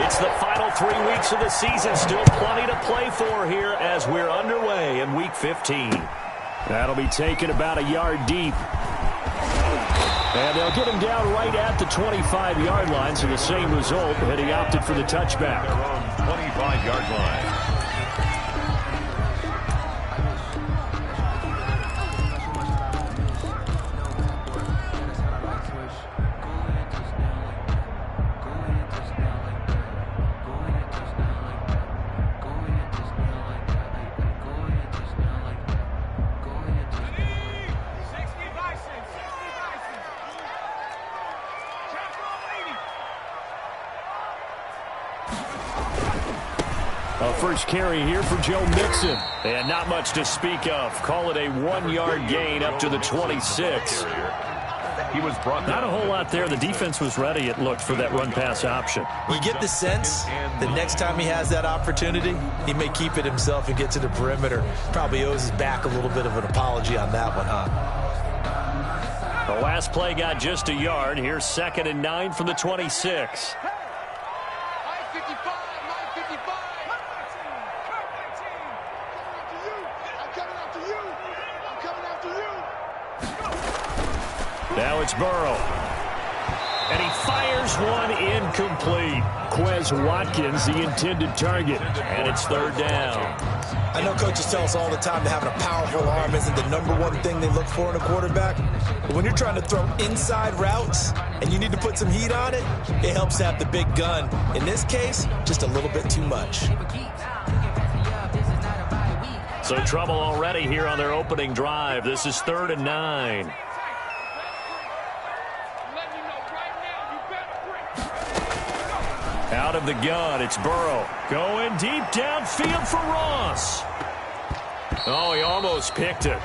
It's the final 3 weeks of the season. Still plenty to play for here as we're underway in Week 15. That'll be taken about a yard deep. And they'll get him down right at the 25-yard line, so the same result, and he opted for the touchback. 25-yard line. First carry here for Joe Mixon. And not much to speak of. Call it a 1-yard gain up to the 26. He was brought down. Not a whole lot there. The defense was ready, it looked, for that run-pass option. You get the sense the next time he has that opportunity, he may keep it himself and get to the perimeter. Probably owes his back a little bit of an apology on that one, huh? The last play got just a yard. Here's 2nd and 9 from the 26. Now it's Burrow. And he fires one incomplete. Quez Watkins, the intended target. And it's 3rd down. I know coaches tell us all the time that having a powerful arm isn't the #1 thing they look for in a quarterback. But when you're trying to throw inside routes and you need to put some heat on it, it helps to have the big gun. In this case, just a little bit too much. So trouble already here on their opening drive. This is 3rd and 9. Out of the gun, it's Burrow. Going deep downfield for Ross. Oh, he almost picked it.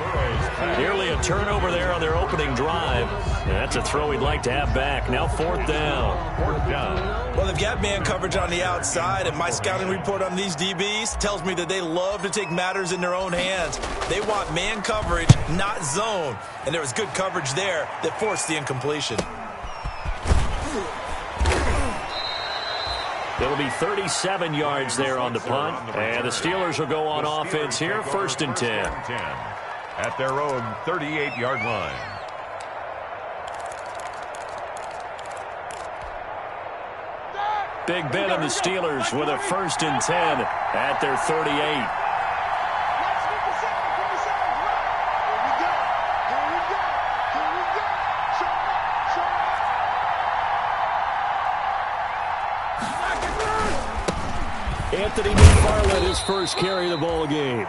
Nearly a turnover there on their opening drive. And that's a throw he'd like to have back. Now 4th down. 4th down. Well, they've got man coverage on the outside, and my scouting report on these DBs tells me that they love to take matters in their own hands. They want man coverage, not zone. And there was good coverage there that forced the incompletion. It'll be 37 yards there on the punt. And the Steelers will go on offense here, 1st and 10. At their own 38-yard line. Big Ben and the Steelers with a 1st and 10 at their 38. Anthony McFarland, his first carry of the ball game.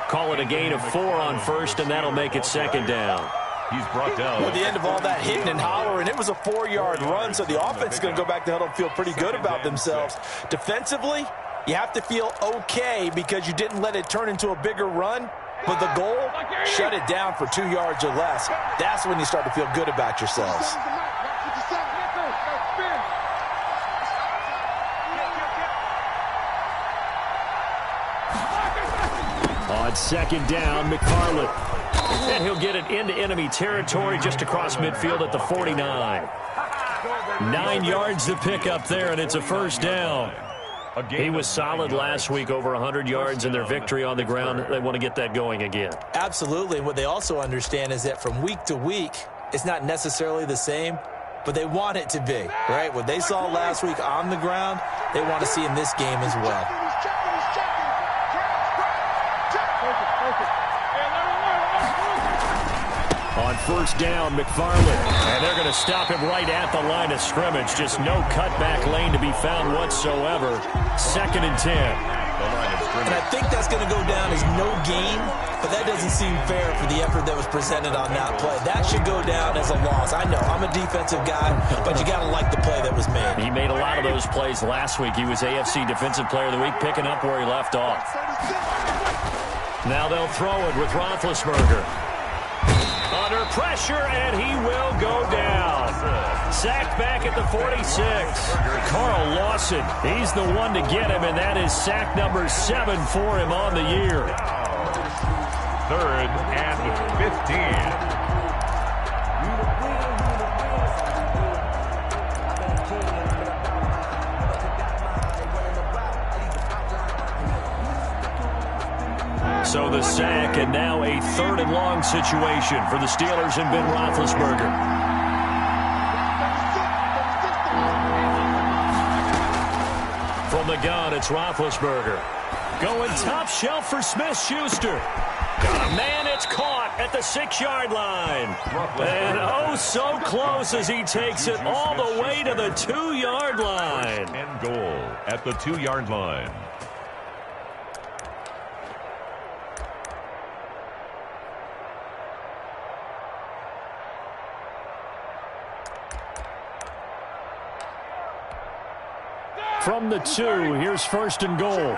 Call it a gain of 4 on 1st, and that'll make it 2nd down. He's brought down. Well, at the end of all that hitting and hollering, it was a 4-yard run, so the offense is going to go back to huddle and feel pretty good about themselves. Defensively, you have to feel okay because you didn't let it turn into a bigger run. But the goal, shut it down for 2 yards or less. That's when you start to feel good about yourselves. On 2nd down, McFarland. And he'll get it into enemy territory just across midfield at the 49. 9 yards to pick up there, and it's a 1st down. He was solid last week, over 100 yards in their victory on the ground. They want to get that going again. Absolutely. And what they also understand is that from week to week, it's not necessarily the same, but they want it to be, right? What they saw last week on the ground, they want to see in this game as well. On 1st down, McFarland. And they're going to stop him right at the line of scrimmage. Just no cutback lane to be found whatsoever. 2nd and 10. And I think that's going to go down as no gain, but that doesn't seem fair for the effort that was presented on that play. That should go down as a loss. I know, I'm a defensive guy, but you got to like the play that was made. He made a lot of those plays last week. He was AFC Defensive Player of the Week, picking up where he left off. Now they'll throw it with Roethlisberger. Under pressure, and he will go down. Sacked back at the 46. Carl Lawson, he's the one to get him, and that is sack number 7 for him on the year. 3rd and 15. So the sack, and now a 3rd and long situation for the Steelers and Ben Roethlisberger. From the gun, it's Roethlisberger. Going top shelf for Smith-Schuster. Man, it's caught at the 6-yard line. And oh, so close as he takes it all the way to the 2-yard line. And goal at the 2-yard line. From the 2, here's 1st and goal.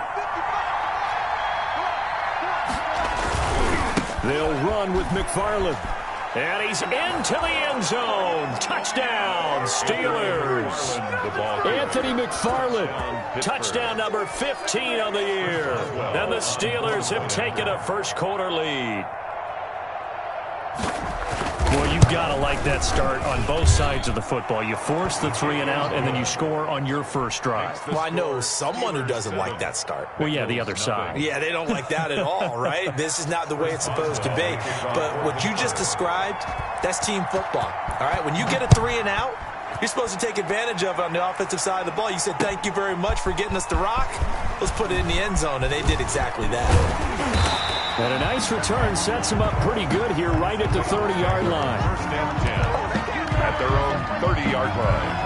They'll run with McFarland. And he's into the end zone. Touchdown, Steelers. Anthony McFarland. Touchdown number 15 on the year. And the Steelers have taken a first-quarter lead. Well, you've got to like that start on both sides of the football. You force the 3 and out, and then you score on your first drive. Well, I know someone who doesn't like that start. Well, yeah, the other side. Yeah, they don't like that at all, right? This is not the way it's supposed to be. But what you just described, that's team football, all right? When you get a 3 and out, you're supposed to take advantage of it on the offensive side of the ball. You said, thank you very much for getting us the rock. Let's put it in the end zone, and they did exactly that. And a nice return sets them up pretty good here right at the 30-yard line. 1st and 10 at their own 30-yard line.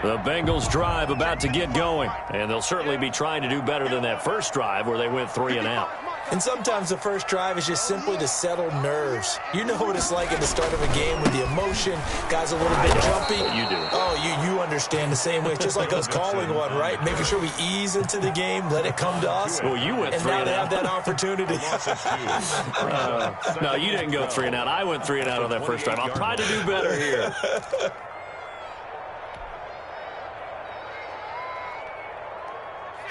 The Bengals drive about to get going, and they'll certainly be trying to do better than that first drive where they went 3 and out. And sometimes the first drive is just simply to settle nerves. You know what it's like at the start of a game with the emotion, guys a little bit jumpy. You do. Oh, you understand the same way. It's just like us calling one, right? Making sure we ease into the game, let it come to us. Well, you went 3 and out. And now they have that opportunity. No, you didn't go 3 and out. I went 3 and out on that first drive. I'll try to do better here.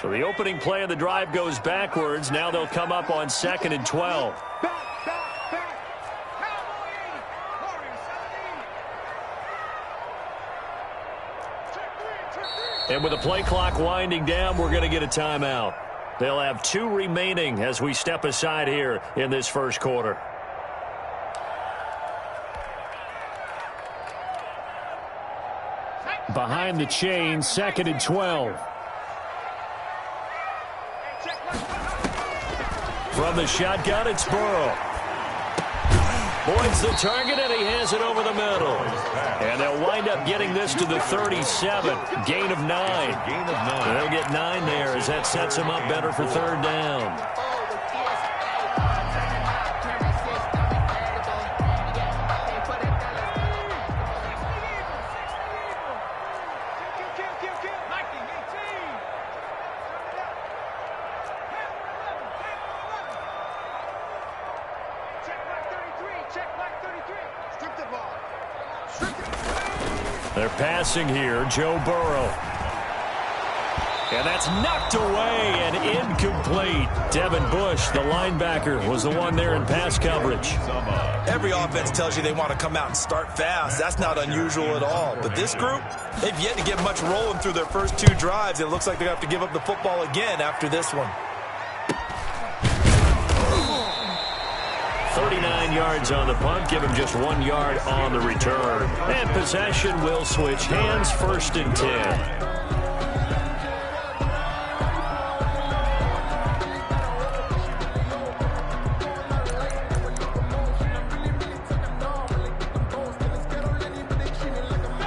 So the opening play of the drive goes backwards. Now they'll come up on 2nd and 12. And with the play clock winding down, we're going to get a timeout. They'll have 2 remaining as we step aside here in this first quarter. Behind the chain, 2nd and 12. From the shotgun, it's Burrow. Boyd's the target, and he has it over the middle. And they'll wind up getting this to the 37. Gain of 9. They'll get 9 there as that sets them up better for 3rd down. They're passing here, Joe Burrow. And that's knocked away and incomplete. Devin Bush, the linebacker, was the one there in pass coverage. Every offense tells you they want to come out and start fast. That's not unusual at all. But this group, they've yet to get much rolling through their first 2 drives. It looks like they have to give up the football again after this one. 39 yards on the punt, give him just 1 yard on the return. And possession will switch hands, 1st and 10.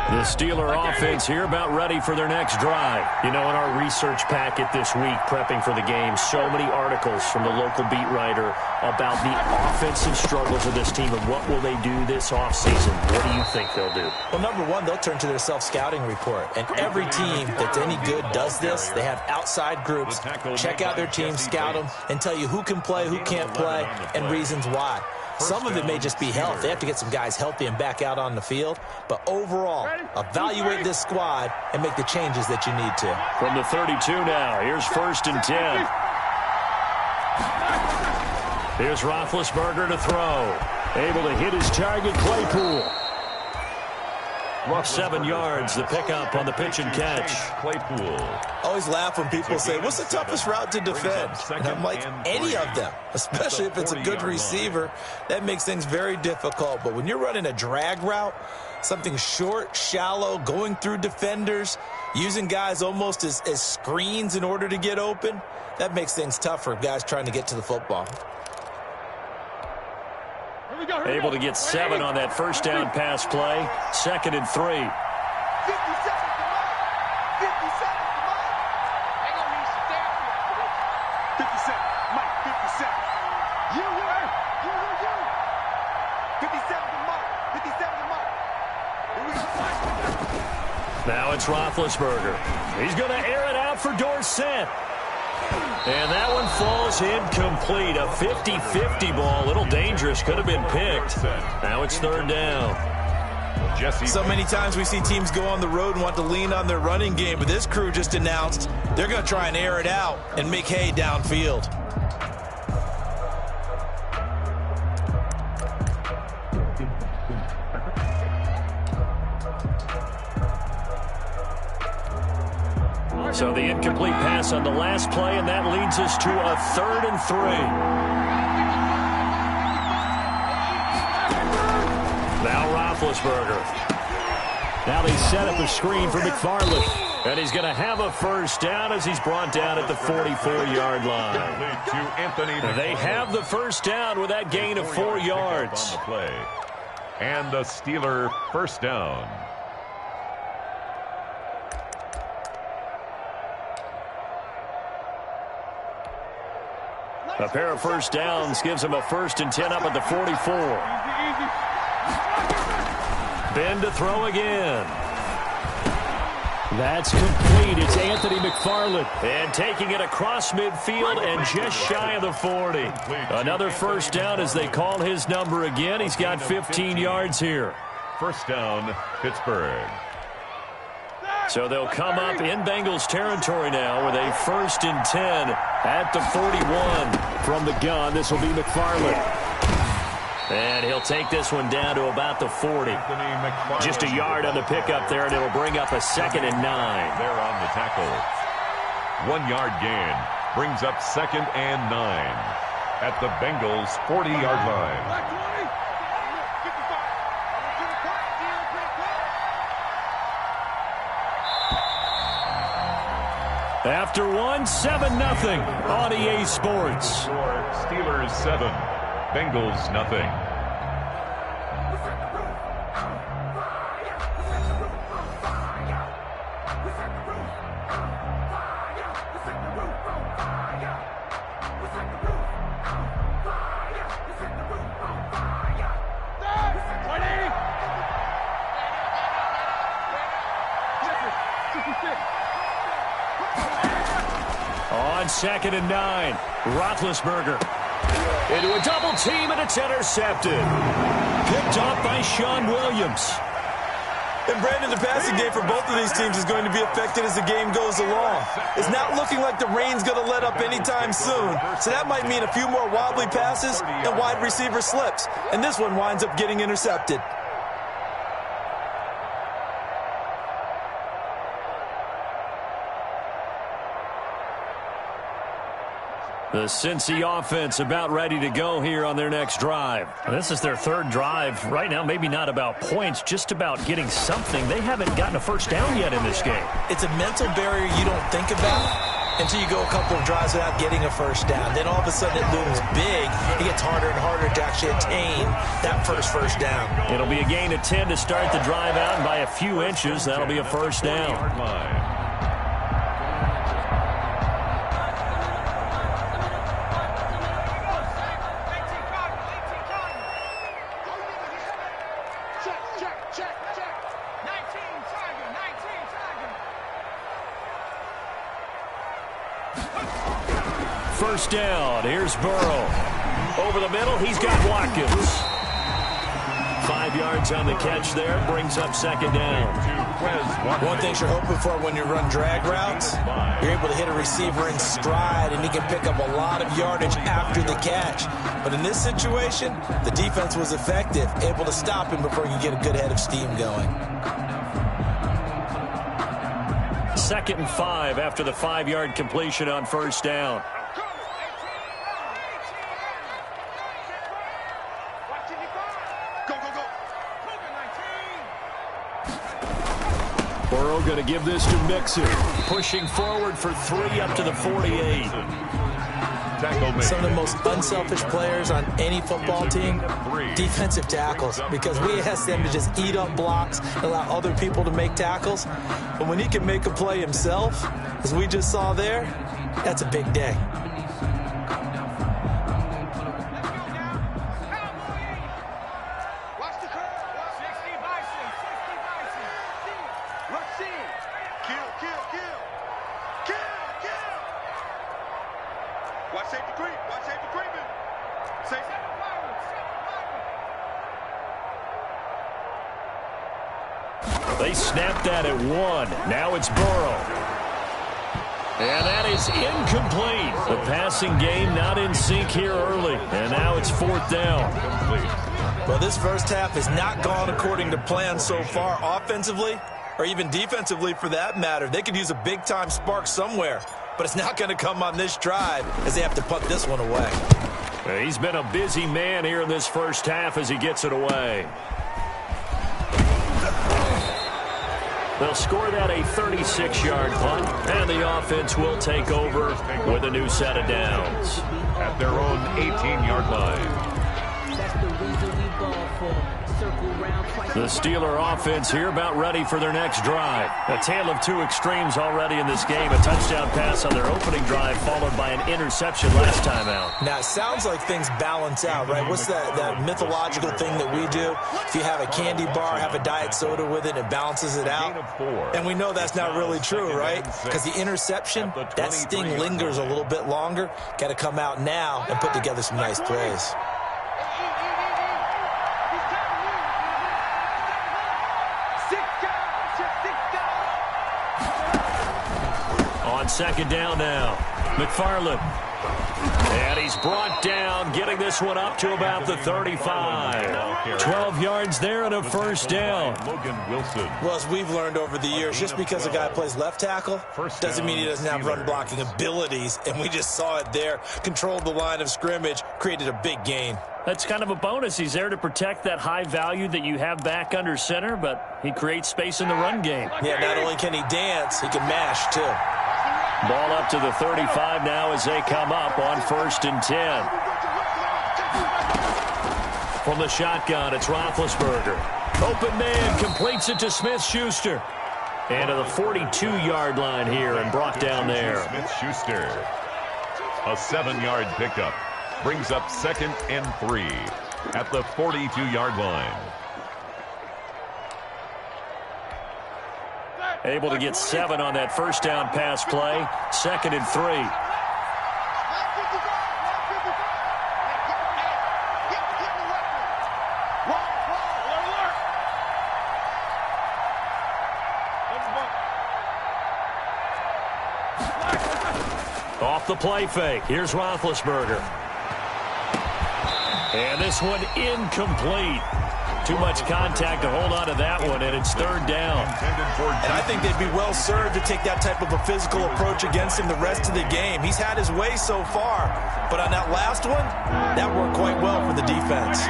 The Steeler offense here about ready for their next drive. You know, in our research packet this week, prepping for the game, so many articles from the local beat writer about the offensive struggles of this team and what will they do this offseason. What do you think they'll do? Well, number one, they'll turn to their self-scouting report. And every team that's any good does this. They have outside groups. Check out their team, scout them, and tell you who can play, who can't play, and reasons why. Some of it may just be health. They have to get some guys healthy and back out on the field. But overall, evaluate this squad and make the changes that you need to. From the 32 now, here's 1st and 10. Here's Roethlisberger to throw. Able to hit his target, Claypool. 7 yards, the pickup on the pitch and catch. Claypool. Always laugh when people say, what's the toughest route to defend? And I'm like, any of them, especially if it's a good receiver. That makes things very difficult. But when you're running a drag route, something short, shallow, going through defenders, using guys almost as screens in order to get open, that makes things tough for guys trying to get to the football. Able to get 7 on that first down pass play. 2nd and 3. 50 seconds. 50 seconds. They gonna need some therapy. 50 seconds. Mike, 50 seconds. You. 50 seconds to Mike. 50 seconds to Mike. Here we go. Now it's Roethlisberger. He's going to air it out for Dorsett. And that one falls incomplete. A 50-50 ball. A little dangerous. Could have been picked. Now it's 3rd down. So many times we see teams go on the road and want to lean on their running game, but this crew just announced they're going to try and air it out and make hay downfield. So the incomplete pass on the last play, and that leads us to a 3rd and 3. Now Roethlisberger. Now they set up a screen for McFarland. And he's going to have a first down as he's brought down at the 44-yard line. They have the first down with that gain of 4 yards. And the Steeler first down. A pair of first downs gives him a 1st and 10 up at the 44. Ben to throw again. That's complete. It's Anthony McFarland. And taking it across midfield and just shy of the 40. Another first down as they call his number again. He's got 15 yards here. First down, Pittsburgh. So they'll come up in Bengals territory now with a 1st and 10 at the 41. From the gun, this will be McFarland. And he'll take this one down to about the 40. Just a yard on the pickup there, and it'll bring up a 2nd and 9. They're on the tackle. 1 yard gain brings up 2nd and 9 at the Bengals 40-yard line. After 7-0 on EA Sports. Steelers 7, Bengals nothing. On 2nd and 9, Roethlisberger into a double team, and it's intercepted. Picked off by Sean Williams. And Brandon, the passing game for both of these teams is going to be affected as the game goes along. It's not looking like the rain's going to let up anytime soon. So that might mean a few more wobbly passes and wide receiver slips. And this one winds up getting intercepted. The Cincy offense about ready to go here on their next drive. This is their 3rd drive. Right now, maybe not about points, just about getting something. They haven't gotten a first down yet in this game. It's a mental barrier you don't think about until you go a couple of drives without getting a first down. Then all of a sudden it looms big. It gets harder and harder to actually attain that first down. It'll be a gain of 10 to start the drive out, and by a few inches, that'll be a first down. First down. Here's Burrow. Over the middle, he's got Watkins. 5 yards on the catch there. Brings up 2nd down. One thing you're hoping for when you run drag routes, you're able to hit a receiver in stride, and he can pick up a lot of yardage after the catch. But in this situation, the defense was effective, able to stop him before he could get a good head of steam going. 2nd and 5 after the 5-yard completion on first down. Burrow going to give this to Mixon. Pushing forward for 3 up to the 48. Some of the most unselfish players on any football team, defensive tackles, because we ask them to just eat up blocks, allow other people to make tackles. But when he can make a play himself, as we just saw there, that's a big day. They snapped that at 1. Now it's Burrow. And that is incomplete. The passing game not in sync here early. And now it's 4th down. Well, this first half has not gone according to plan so far offensively, or even defensively for that matter. They could use a big-time spark somewhere, but it's not going to come on this drive as they have to punt this one away. He's been a busy man here in this first half as he gets it away. They'll score that a 36-yard punt, and the offense will take over with a new set of downs. At their own 18-yard line. The Steeler offense here about ready for their next drive. A tale of two extremes already in this game. A touchdown pass on their opening drive followed by an interception last time out. Now, it sounds like things balance out, right? What's that mythological thing that we do? If you have a candy bar, have a diet soda with it, it balances it out. And we know that's not really true, right? Because the interception, that sting lingers a little bit longer. Got to come out now and put together some nice plays. On 2nd down now, McFarland. And he's brought down, getting this one up to about the 35. 12 yards there and a first down. Well, as we've learned over the years, just because a guy plays left tackle doesn't mean he doesn't have run blocking abilities. And we just saw it there. Controlled the line of scrimmage, created a big gain. That's kind of a bonus. He's there to protect that high value that you have back under center, but he creates space in the run game. Yeah, not only can he dance, he can mash, too. Ball up to the 35 now as they come up on 1st and 10. From the shotgun, it's Roethlisberger. Open man, completes it to Smith-Schuster. And to the 42-yard line here and brought down there. Smith-Schuster. A 7-yard pickup. Brings up 2nd and 3 at the 42-yard line. Able to get 7 on that first down pass play. 2nd and 3. Off the play fake. Here's Roethlisberger. And this one incomplete. Too much contact to hold on to that one, and it's 3rd down. And I think they'd be well served to take that type of a physical approach against him the rest of the game. He's had his way so far, but on that last one, that worked quite well for the defense.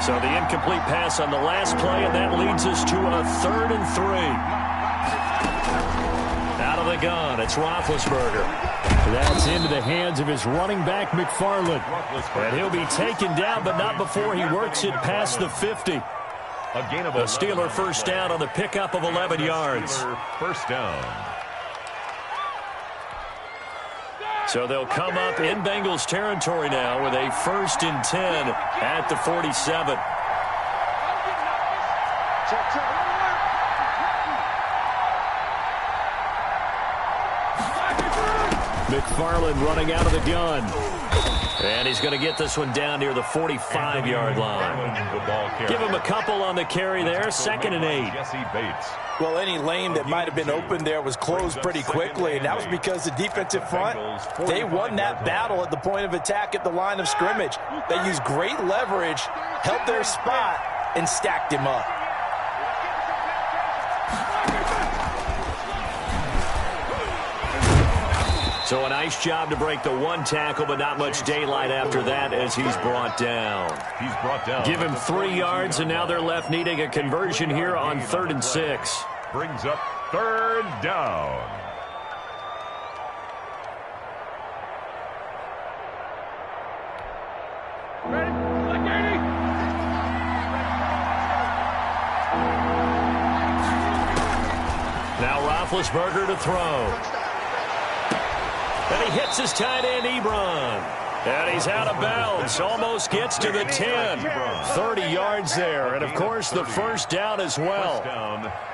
So the incomplete pass on the last play, and that leads us to a 3rd and 3. Out of the gun, it's Roethlisberger. That's into the hands of his running back, McFarland. And he'll be taken down, but not before he works it past the 50. The Steeler first down on the pickup of 11 yards. First down. So they'll come up in Bengals territory now with a 1st and 10 at the 47. McFarland running out of the gun. And he's going to get this one down near the 45-yard line. Give him a couple on the carry there. 2nd and 8. Well, any lane that might have been open there was closed pretty quickly, and that was because the defensive front, they won that battle at the point of attack at the line of scrimmage. They used great leverage, held their spot, and stacked him up. So a nice job to break the one tackle, but not much daylight after that as he's brought down. He's brought down. Give him 3 yards, and now they're left needing a conversion here on 3rd and 6. Brings up 3rd down. Now Roethlisberger to throw. And he hits his tight end, Ebron. And he's out of bounds. Almost gets to the 10. 30 yards there. And, of course, the first down as well.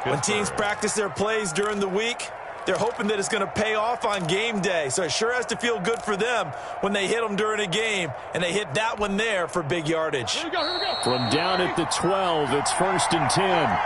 When teams practice their plays during the week, they're hoping that it's going to pay off on game day. So it sure has to feel good for them when they hit them during a game. And they hit that one there for big yardage. Here we go. From down at the 12, it's 1st and 10.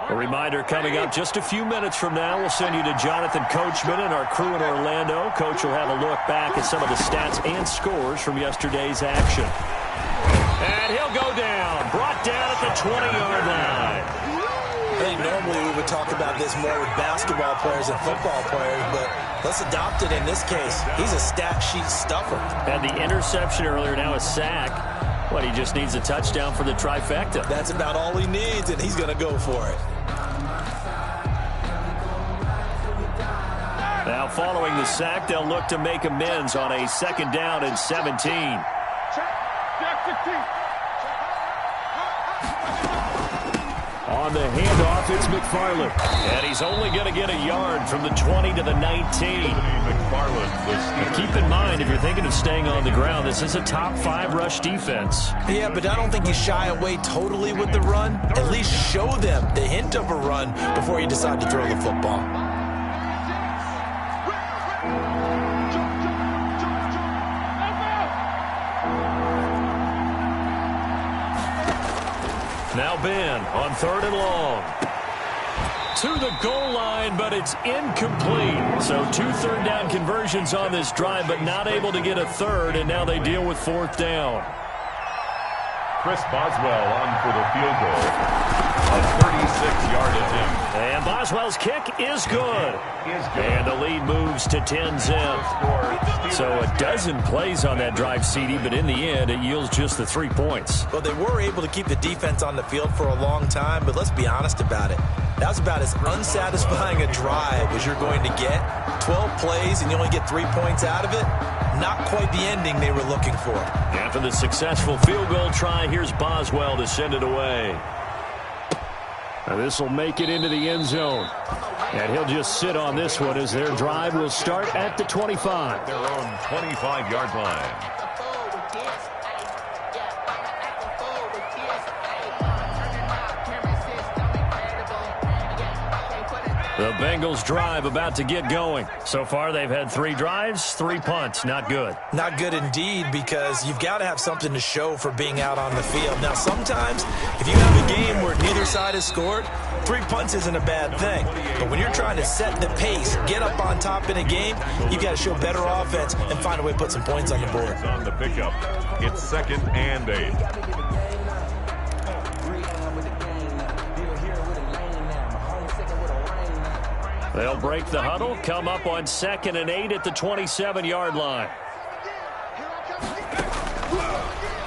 A reminder coming up just a few minutes from now. We'll send you to Jonathan Coachman and our crew in Orlando. Coach will have a look back at some of the stats and scores from yesterday's action. And he'll go down. Brought down at the 20-yard line. I think normally we would talk about this more with basketball players and football players, but let's adopt it in this case. He's a stat sheet stuffer. And the interception earlier, now a sack. What, he just needs a touchdown for the trifecta. That's about all he needs, and he's going to go for it. Now following the sack, they'll look to make amends on a 2nd down and 17. On the handoff, it's McFarland. And he's only going to get a yard from the 20 to the 19. And keep in mind, if you're thinking of staying on the ground, this is a top 5 rush defense. Yeah, but I don't think you shy away totally with the run. At least show them the hint of a run before you decide to throw the football. Now Ben on 3rd and long. To the goal line, but it's incomplete. So 2 third-down conversions on this drive, but not able to get a third, and now they deal with 4th down. Chris Boswell on for the field goal. A 36-yard attempt. And Boswell's kick is good. And the lead moves to 10-zip. So a dozen plays on that drive, CD, but in the end, it yields just the 3 points. Well, they were able to keep the defense on the field for a long time, but let's be honest about it. That was about as unsatisfying a drive as you're going to get. 12 plays and you only get 3 points out of it. Not quite the ending they were looking for. After the successful field goal try, here's Boswell to send it away. And this will make it into the end zone. And he'll just sit on this one as their drive will start at the 25. Their own 25-yard line. The Bengals drive about to get going. So far, they've had 3 drives, 3 punts. Not good. Not good indeed, because you've got to have something to show for being out on the field. Now, sometimes, if you have a game where neither side has scored, 3 punts isn't a bad thing. But when you're trying to set the pace, get up on top in a game, you've got to show better offense and find a way to put some points on the board. On the pickup, it's 2nd and 8. They'll break the huddle, come up on 2nd and 8 at the 27-yard line.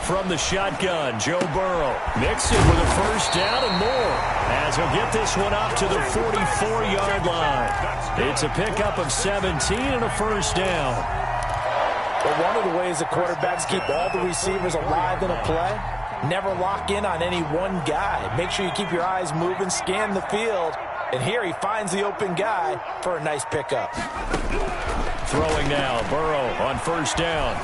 From the shotgun, Joe Burrow. Mix it with a first down and more, as he'll get this one up to the 44-yard line. It's a pickup of 17 and a first down. But one of the ways the quarterbacks keep all the receivers alive in a play, never lock in on any one guy. Make sure you keep your eyes moving, scan the field. And here he finds the open guy for a nice pickup. Throwing now, Burrow on first down.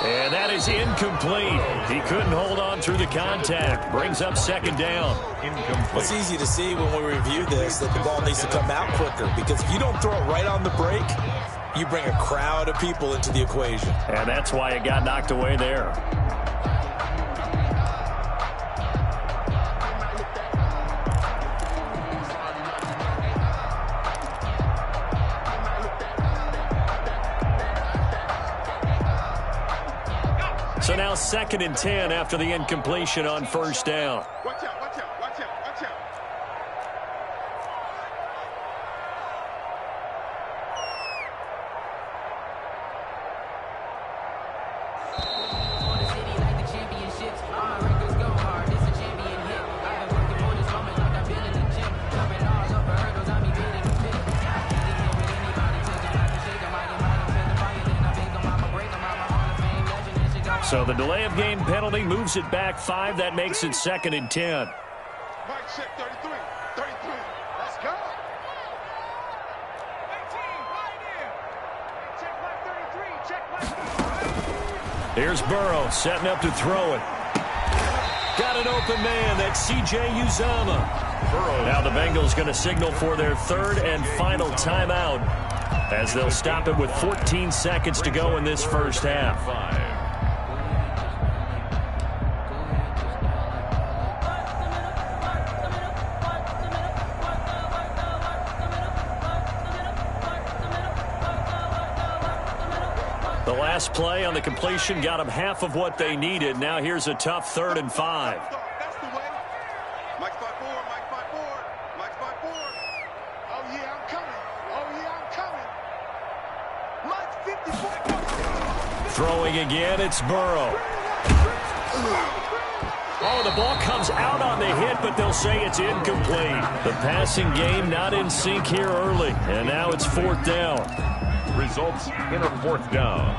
And that is incomplete. He couldn't hold on through the contact. Brings up second down. Incomplete. It's easy to see when we review this that the ball needs to come out quicker, because if you don't throw it right on the break, you bring a crowd of people into the equation. And that's why it got knocked away there. So now 2nd and 10 after the incompletion on first down. Watch out, watch out, watch out, watch out. So the delay of game penalty moves it back 5. That makes it 2nd and 10. Mike, check 33. 33. Let's go. 18, right in. Check Mike 33. Check Mike 33. Here's Burrow setting up to throw it. Got an open man. That's C.J. Uzomah. Now the Bengals going to signal for their 3rd and final timeout, as they'll stop it with 14 seconds to go in this first half. The last play on the completion got them half of what they needed. Now here's a tough 3rd and 5. That's the way. Mike's 5-4, Mike 5-4, Mike's 5-4. Oh, yeah, I'm coming. Oh, yeah, I'm coming. Mike's 54. Throwing again, it's Burrow. Oh, the ball comes out on the hit, but they'll say it's incomplete. The passing game not in sync here early, and now it's 4th down. Results in a 4th down.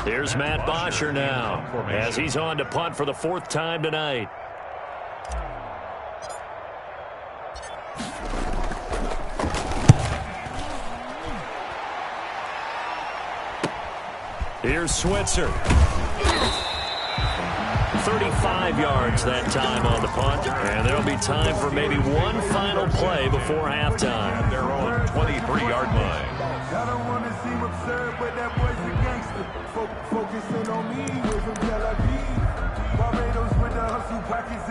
Here's Matt Bosher now, as he's on to punt for the 4th time tonight. Here's Switzer. 35 yards that time on the punt. And there'll be time for maybe one final play before halftime. At their own 23-yard line. I don't want to seem absurd, but that boy's a gangster. Focusing on me with some Tel Aviv. Barbados with the hustle pockets,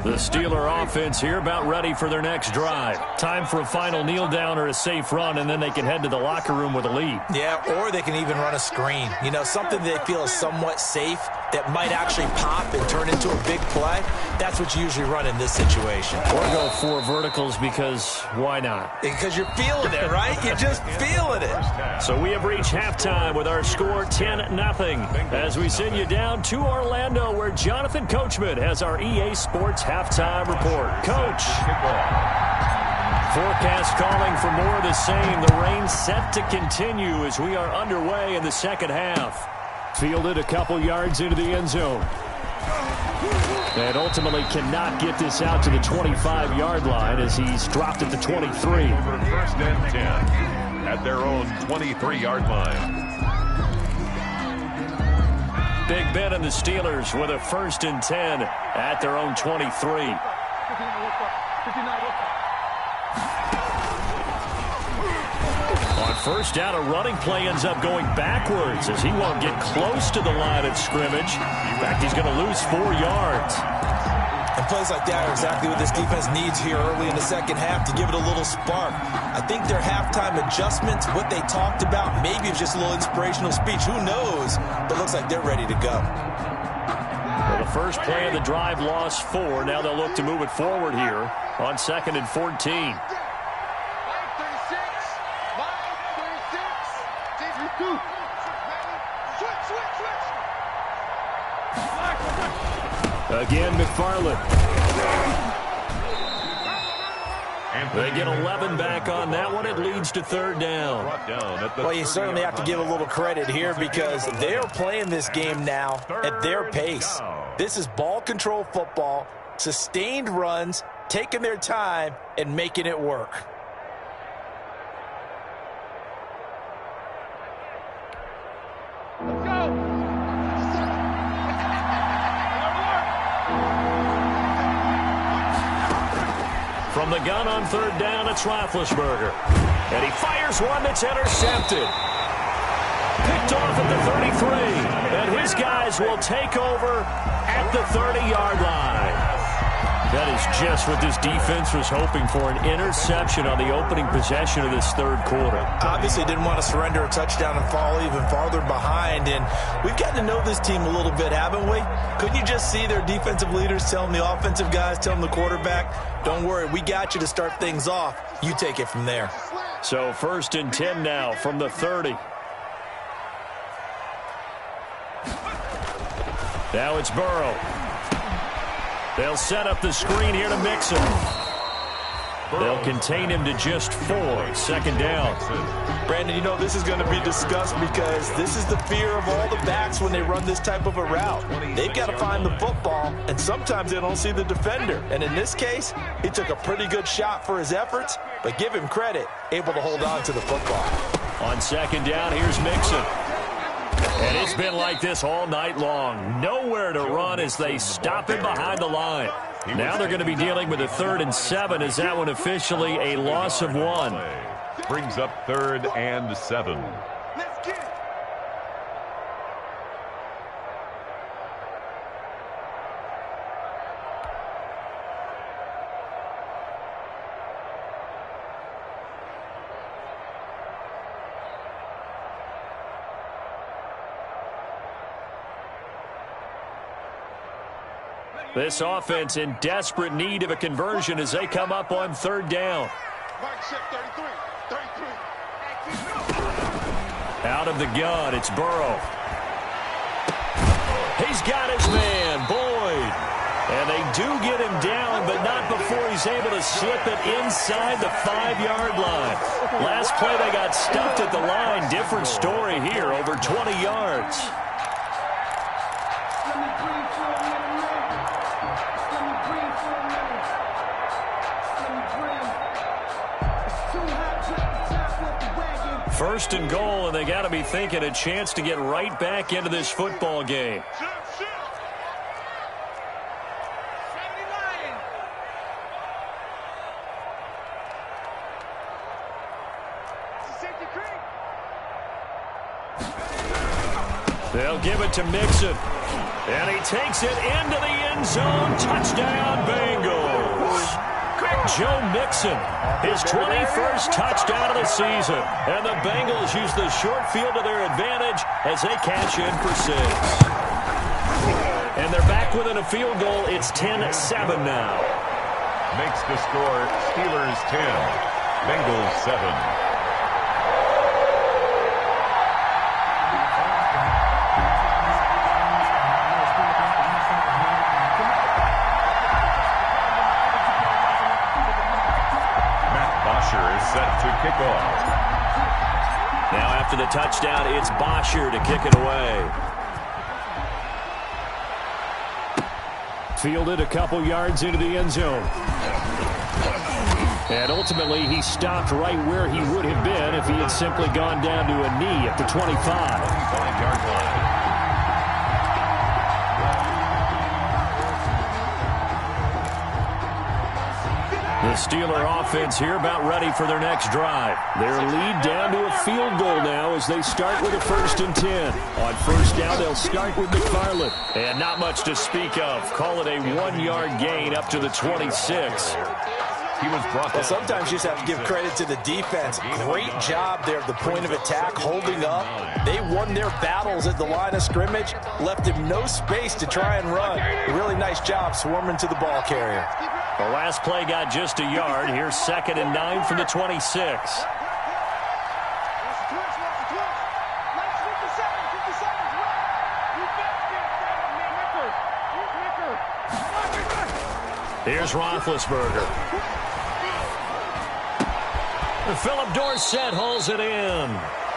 The Steeler offense here about ready for their next drive. Time for a final kneel down or a safe run, and then they can head to the locker room with a lead. Yeah, or they can even run a screen. You know, something they feel is somewhat safe that might actually pop and turn into a big play. That's what you usually run in this situation. Or go 4 verticals, because why not? Because you're feeling it, right? You're just feeling it. So we have reached halftime with our score 10-0. As we send you down to Orlando, where Jonathan Coachman has our EA Sports halftime report. Coach. Forecast calling for more of the same. The rain set to continue as we are underway in the second half. Fielded a couple yards into the end zone. And ultimately cannot get this out to the 25-yard line as he's dropped at the 23. For 1st and 10 at their own 23-yard line. Big Ben and the Steelers with a 1st and 10 at their own 23. On first down, a running play ends up going backwards as he won't get close to the line of scrimmage. In fact, he's going to lose 4 yards. And plays like that are exactly what this defense needs here early in the second half to give it a little spark. I think their halftime adjustments, what they talked about, maybe it's just a little inspirational speech. Who knows? But looks like they're ready to go. Well, the first play of the drive lost 4. Now they'll look to move it forward here on 2nd and 14. Again, McFarland. They get 11 back on that one. It leads to third down. Well, you certainly have to give a little credit here because they're playing this game now at their pace. This is ball control football, sustained runs, taking their time, and making it work. From the gun on third down, it's Roethlisberger. And he fires one that's intercepted. Picked off at the 33. And his guys will take over at the 30-yard line. That is just what this defense was hoping for, an interception on the opening possession of this third quarter. Obviously didn't want to surrender a touchdown and fall even farther behind. And we've gotten to know this team a little bit, haven't we? Couldn't you just see their defensive leaders telling the offensive guys, telling the quarterback, don't worry, we got you to start things off. You take it from there. So 1st and 10 now from the 30. Now it's Burrow. They'll set up the screen here to Mixon. They'll contain him to just 4. 2nd down. Brandon, you know this is going to be discussed because this is the fear of all the backs when they run this type of a route. They've got to find the football, and sometimes they don't see the defender. And in this case, he took a pretty good shot for his efforts, but give him credit, able to hold on to the football. On 2nd down, here's Mixon. And it's been like this all night long. Nowhere to run as they stop him behind the line. Now they're going to be dealing with a 3rd and 7 as that one officially a loss of 1. Brings up 3rd and 7. Let's get it. This offense in desperate need of a conversion as they come up on 3rd down. Mike check 33. 33. Out of the gun, it's Burrow. He's got his man, Boyd. And they do get him down, but not before he's able to slip it inside the 5-yard line. Last play, they got stuffed at the line. Different story here, over 20 yards. First and goal, and they got to be thinking a chance to get right back into this football game. They'll give it to Mixon. And he takes it into the end zone. Touchdown, Bengals. Joe Mixon, his 21st touchdown of the season. And the Bengals use the short field to their advantage as they cash in for 6. And they're back within a field goal. It's 10-7 now. Makes the score Steelers 10, Bengals 7. Set to kick off. Now after the touchdown, it's Bosher to kick it away. Fielded a couple yards into the end zone. And ultimately, he stopped right where he would have been if he had simply gone down to a knee at the 25. 25-yard line. The Steeler offense here about ready for their next drive. Their lead down to a field goal now as they start with a 1st and 10. On 1st down, they'll start with McFarland. And not much to speak of. Call it a 1-yard gain up to the 26. He was brought well, sometimes you just have to give credit to the defense. Great job there at the point of attack, holding up. They won their battles at the line of scrimmage, left him no space to try and run. Really nice job swarming to the ball carrier. The last play got just a yard. Here's 2nd and 9 from the 26. Here's Roethlisberger. Philip Dorsett hauls it in.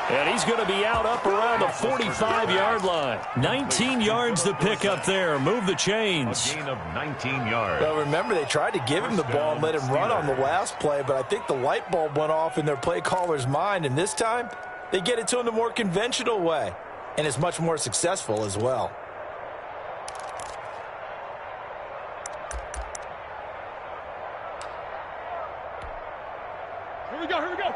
And he's going to be out up around the 45-yard line. 19 yards to pick up there. Move the chains. A gain of 19 yards. Well, remember, they tried to give him the ball and let him run on the last play, but I think the light bulb went off in their play caller's mind, and this time they get it to him the more conventional way, and it's much more successful as well. Here we go, here we go.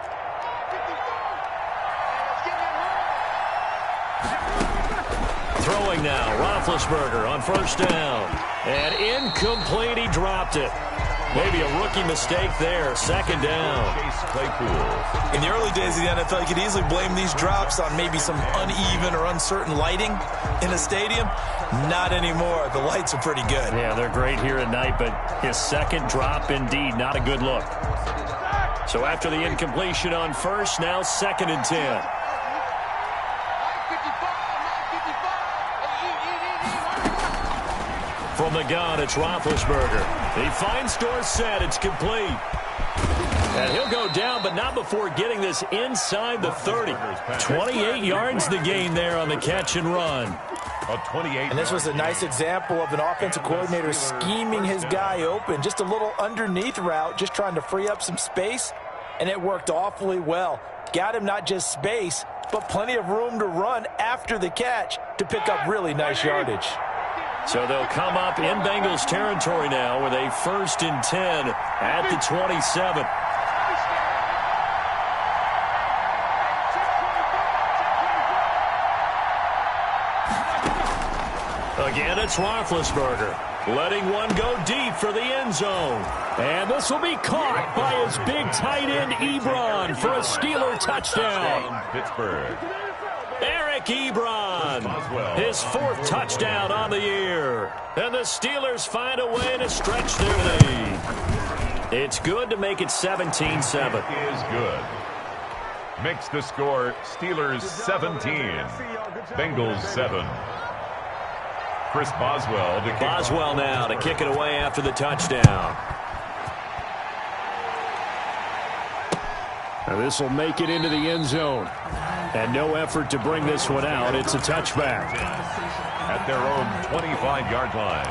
Throwing now, Roethlisberger on first down. And incomplete, he dropped it. Maybe a rookie mistake there, second down. Chase Claypool. In the early days of the NFL, you could easily blame these drops on maybe some uneven or uncertain lighting in a stadium. Not anymore. The lights are pretty good. Yeah, they're great here at night, but his second drop, indeed, not a good look. So after the incompletion on first, now 2nd and 10. From the gun, it's Roethlisberger. He finds Dorsett. It's complete. And he'll go down, but not before getting this inside the 30. 28 yards the gain there on the catch and run. A 28. And this was a nice example of an offensive coordinator scheming his guy open. Just a little underneath route, just trying to free up some space, and it worked awfully well. Got him not just space, but plenty of room to run after the catch to pick up really nice yardage. So they'll come up in Bengals territory now with a 1st and 10 at the 27. Again, it's Roethlisberger, letting one go deep for the end zone. And this will be caught by his big tight end, Ebron, for a Steeler touchdown. Pittsburgh. Eric Ebron, his 4th touchdown on the year. And the Steelers find a way to stretch their lead. It's good to make it 17-7. Is good. Makes the score Steelers 17, Bengals 7. Chris Boswell to kick Boswell now to kick it away after the touchdown. Now this will make it into the end zone. And no effort to bring this one out. It's a touchback. at their own 25-yard line.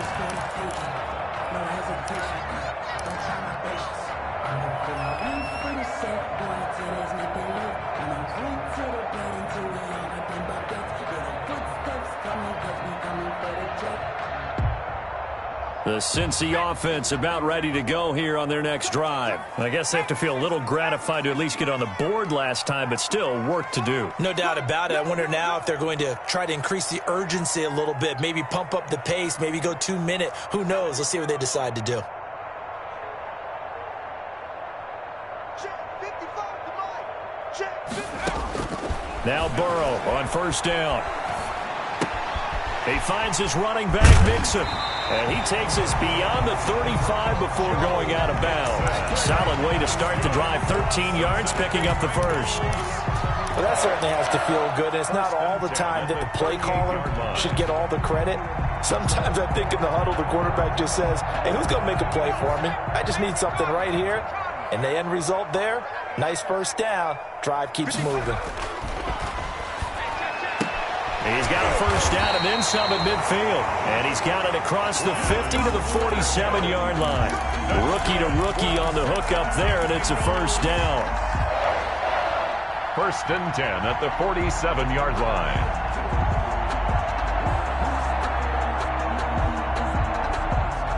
The Cincy offense about ready to go here on their next drive. I guess they have to feel a little gratified to at least get on the board last time, but still work to do. No doubt about it. I wonder now if they're going to try to increase the urgency a little bit, maybe pump up the pace, maybe go 2 minute. Who knows? Let's see what they decide to do. Now Burrow on first down. He finds his running back, Mixon. And he takes us beyond the 35 before going out of bounds. Solid way to start the drive. 13 yards, picking up the first. Well, that certainly has to feel good. And it's not all the time that the play caller should get all the credit. Sometimes I think in the huddle, the quarterback just says, hey, who's going to make a play for me? I just need something right here. And the end result there, nice first down. Drive keeps moving. He's got a first down and then some at midfield. And he's got it across the 50 to the 47-yard line. Rookie to rookie on the hook up there, and it's a first down. First and 10 at the 47-yard line.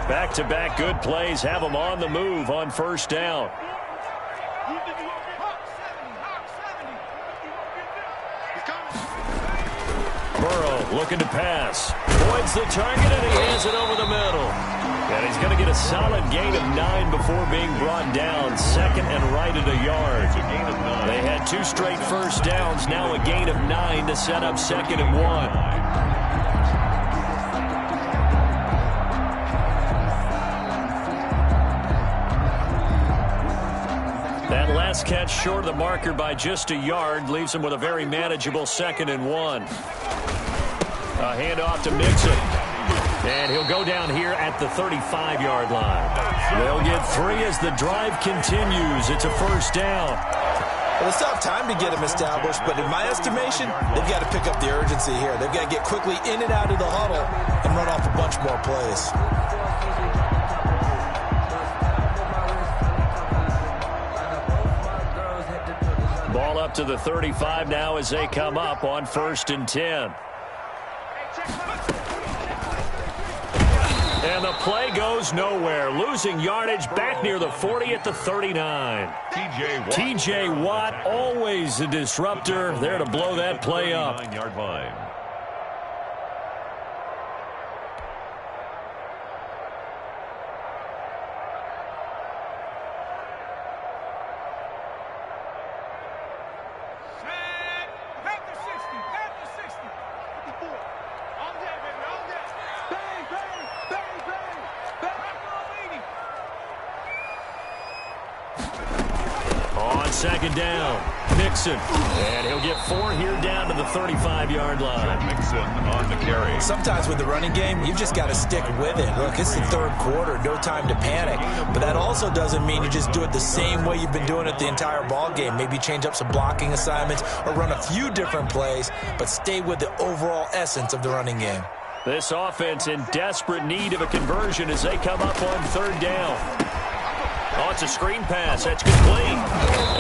Back-to-back good plays have them on the move on first down. Burrow looking to pass. Points the target, and he hands it over the middle. And he's going to get a solid gain of 9 before being brought down. Second and right at a yard. They had 2 straight first downs. Now a gain of 9 to set up second and 1. That last catch short of the marker by just a yard leaves him with a very manageable second and 1. A handoff to Mixon. And he'll go down here at the 35-yard line. They'll get 3 as the drive continues. It's a first down. Well, they still have time to get him established, but in my estimation, they've got to pick up the urgency here. They've got to get quickly in and out of the huddle and run off a bunch more plays. Ball up to the 35 now as they come up on 1st and 10. And the play goes nowhere. Losing yardage back near the 40 at the 39. T.J. Watt, always a disruptor, there to blow that play up. 9-yard line. On 2nd down, Mixon. And he'll get 4 here down to the 35-yard line. Mixon on the carry. Sometimes with the running game, you've just got to stick with it. Look, it's the 3rd quarter, no time to panic. But that also doesn't mean you just do it the same way you've been doing it the entire ball game. Maybe change up some blocking assignments or run a few different plays, but stay with the overall essence of the running game. This offense in desperate need of a conversion as they come up on 3rd down. Oh, it's a screen pass. That's complete.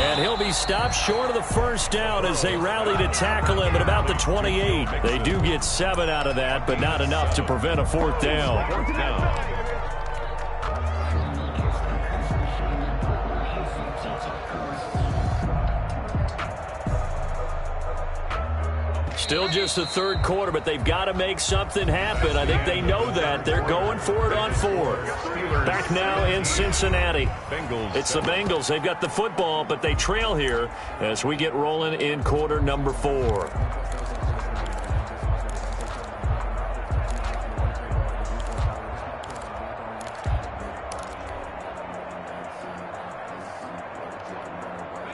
And he'll be stopped short of the 1st down as they rally to tackle him at about the 28. They do get 7 out of that, but not enough to prevent a 4th down. 4th down. Still just the 3rd quarter, but they've got to make something happen. I think they know that. They're going for it on 4th. Back now in Cincinnati. It's the Bengals. They've got the football, but they trail here as we get rolling in quarter number 4.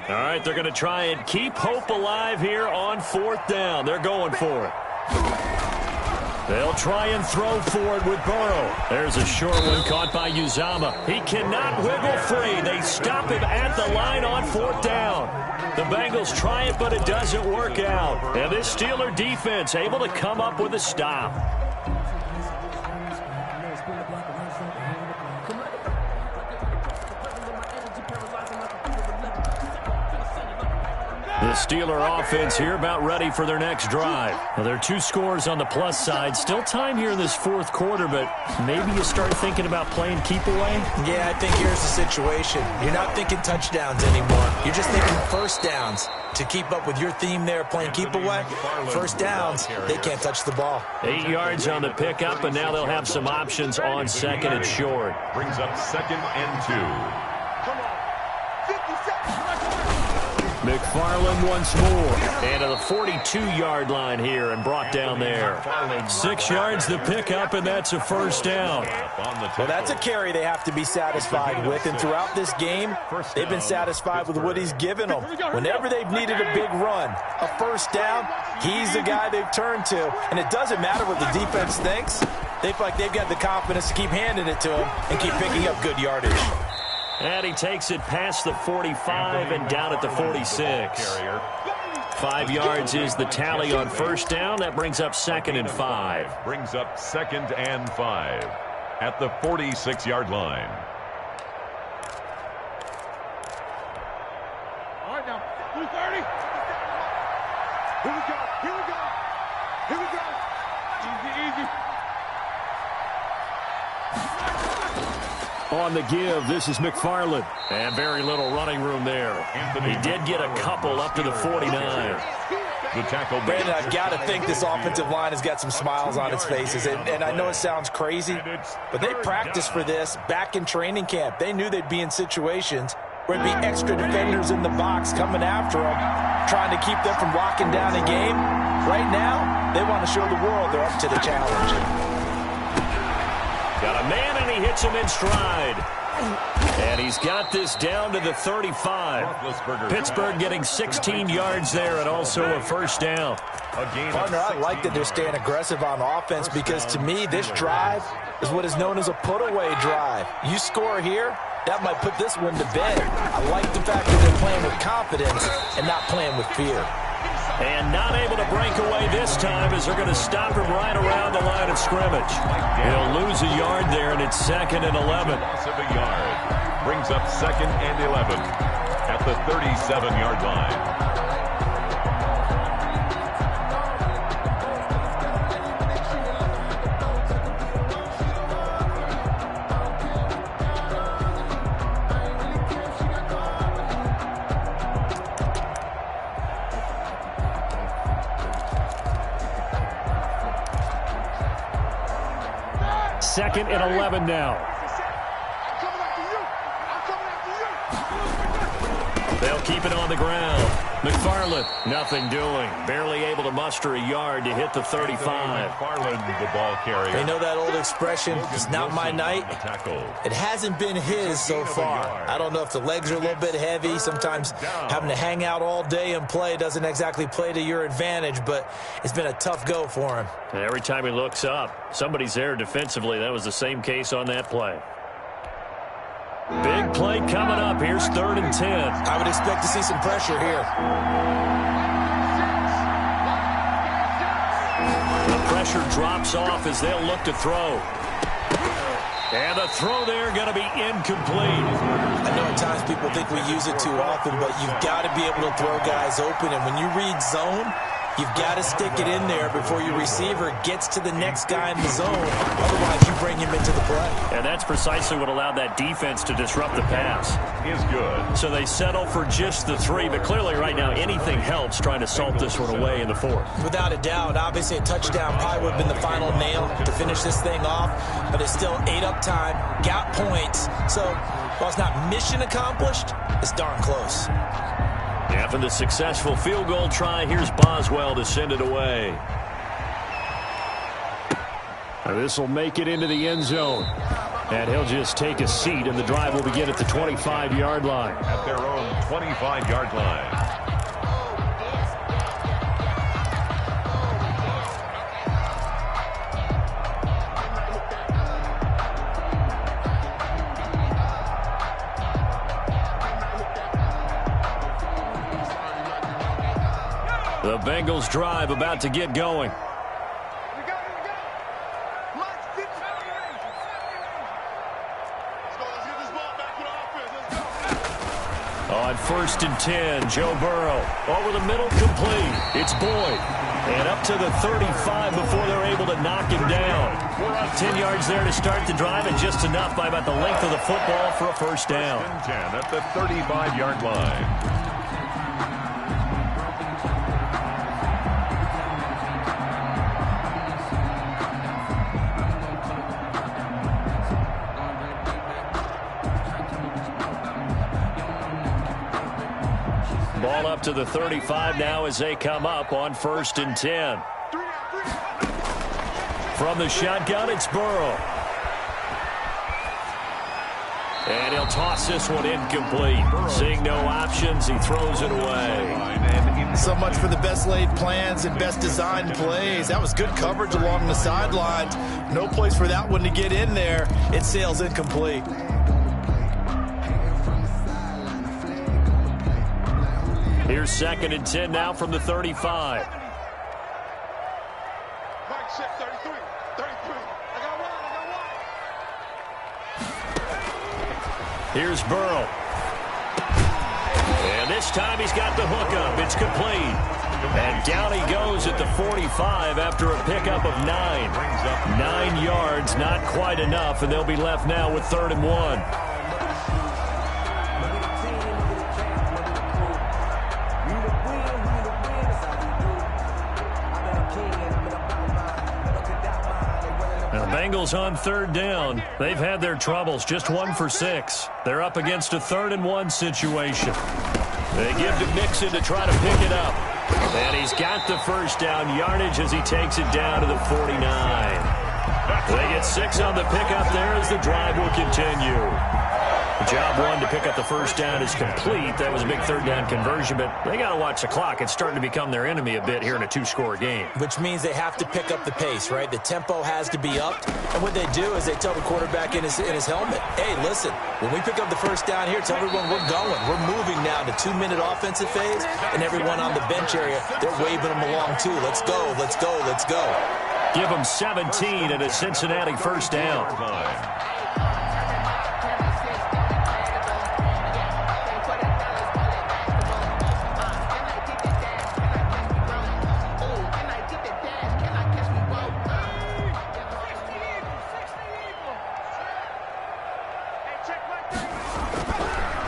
All right, they're going to try and keep hope alive here on 4th down. They're going for it. They'll try and throw for it with Burrow. There's a short one caught by Uzama. He cannot wiggle free. They stop him at the line on 4th down. The Bengals try it, but it doesn't work out. And this Steeler defense able to come up with a stop. The Steeler offense here about ready for their next drive. Well, there are 2 scores on the plus side. Still time here in this 4th quarter, but maybe you start thinking about playing keep away? Yeah, I think here's the situation. You're not thinking touchdowns anymore. You're just thinking 1st downs. To keep up with your theme there, playing keep away, 1st downs, they can't touch the ball. 8 yards on the pickup, and now they'll have some options on 2nd and short. Brings up 2nd and 2. McFarland once more. And to the 42-yard line here and brought down there. 6 yards the pickup, and that's a 1st down. Well, that's a carry they have to be satisfied with. And throughout this game, they've been satisfied with what he's given them. Whenever they've needed a big run, a 1st down, he's the guy they've turned to. And it doesn't matter what the defense thinks. They feel like they've got the confidence to keep handing it to him and keep picking up good yardage. And he takes it past the 45 and down at the 46. 5 yards is the tally on 1st down. That brings up 2nd and 5. Brings up 2nd and 5 at the 46-yard line. All right, now, 230. Here we go. Here we go. Here we go. Easy, easy. On the give, this is McFarland. And very little running room there. He did get a couple up to the 49. The tackle. Brandon, I've got to think this offensive line has got some smiles on its faces. And I know it sounds crazy, but they practiced for this back in training camp. They knew they'd be in situations where there'd be extra defenders in the box coming after them, trying to keep them from locking down a game. Right now, they want to show the world they're up to the challenge. Got a man, and he hits him in stride. And he's got this down to the 35. Pittsburgh getting 16 yards there and also a first down. Partner, I like that they're staying aggressive on offense because to me this drive is what is known as a put-away drive. You score here, that might put this one to bed. I like the fact that they're playing with confidence and not playing with fear. And not able to break away this time as they're going to stop him right around the line of scrimmage. He'll lose a yard there, and it's 2nd and 11. Loss of a yard brings up 2nd and 11 at the 37-yard line. Second and 11 now. They'll keep it on the ground. McFarland, nothing doing. Barely able to muster a yard to hit the 35. McFarland, the ball carrier. You know that old expression, it's not my night? It hasn't been his so far. I don't know if the legs are a little bit heavy. Sometimes having to hang out all day and play doesn't exactly play to your advantage, but it's been a tough go for him. And every time he looks up, somebody's there defensively. That was the same case on that play. Big play coming up. Here's 3rd and 10. I would expect to see some pressure here. The pressure drops off as they'll look to throw. And the throw there going to be incomplete. I know at times people think we use it too often, but you've got to be able to throw guys open. And when you read zone, you've got to stick it in there before your receiver gets to the next guy in the zone. Otherwise, you bring him into the play. And that's precisely what allowed that defense to disrupt the pass. Is good. So they settle for just the 3, but clearly right now anything helps trying to salt this one away in the 4th. Without a doubt, obviously a touchdown probably would have been the final nail to finish this thing off, but it's still 8 up time, got points. So while it's not mission accomplished, it's darn close. After the successful field goal try, here's Boswell to send it away. This will make it into the end zone. And he'll just take a seat, and the drive will begin at the 25-yard line. At their own 25-yard line. The Bengals drive about to get going. On 1st and 10, Joe Burrow over the middle, complete. It's Boyd. And up to the 35 before they're able to knock him down. 10 yards there to start the drive, and just enough by about the length of the football for a first down. 10 at the 35-yard line. Ball up to the 35 now as they come up on 1st and 10. From the shotgun, it's Burrow. And he'll toss this one incomplete. Seeing no options, he throws it away. So much for the best laid plans and best designed plays. That was good coverage along the sidelines. No place for that one to get in there. It sails incomplete. Here's 2nd and 10 now from the 35. Here's Burrow. And this time he's got the hook up. It's complete. And down he goes at the 45 after a pickup of 9. 9 yards, not quite enough, and they'll be left now with 3rd and 1. Bengals on 3rd down. They've had their troubles, just 1 for 6. They're up against a 3rd and 1 situation. They give to Mixon to try to pick it up. And he's got the first down yardage as he takes it down to the 49. They get 6 on the pickup there as the drive will continue. Job one to pick up the first down is complete. That was a big third down conversion, but they got to watch the clock. It's starting to become their enemy a bit here in a two-score game. Which means they have to pick up the pace, right? The tempo has to be upped. And what they do is they tell the quarterback in his helmet, hey, listen, when we pick up the first down here, tell everyone we're going. We're moving now to 2-minute offensive phase, and everyone on the bench area, they're waving them along too. Let's go, let's go, let's go. Give them 17 and a Cincinnati first down.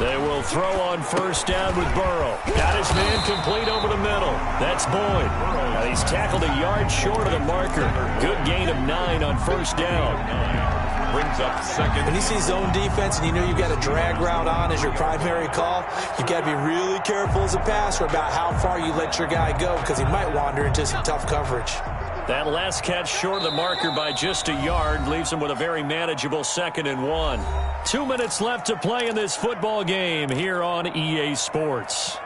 They will throw on first down with Burrow. Got his man complete over the middle. That's Boyd. Now he's tackled a yard short of the marker. Good gain of 9 on first down. Brings up second. When you see zone defense and you know you've got a drag route on as your primary call, you've got to be really careful as a passer about how far you let your guy go because he might wander into some tough coverage. That last catch short of the marker by just a yard leaves him with a very manageable 2nd and 1. 2 minutes left to play in this football game here on EA Sports.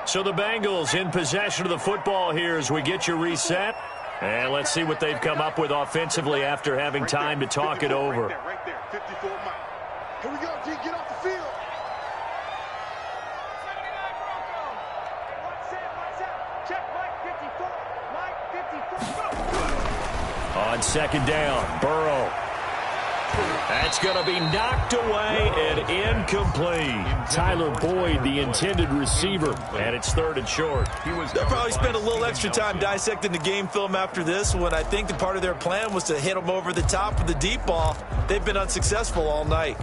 So the Bengals in possession of the football here as we get you reset. And let's see what they've come up with offensively after having time to talk it over. Right there, 54 Mike. Here we go, G, get off the field. 79 Bronco. What's up? Check Mike 54. Mike 54. Go. On second down, Burrow. That's going to be knocked away and incomplete. Tyler Boyd, the intended receiver, and it's 3rd and short. They'll probably spend a little extra time dissecting the game film after this when I think that part of their plan was to hit them over the top with the deep ball. They've been unsuccessful all night.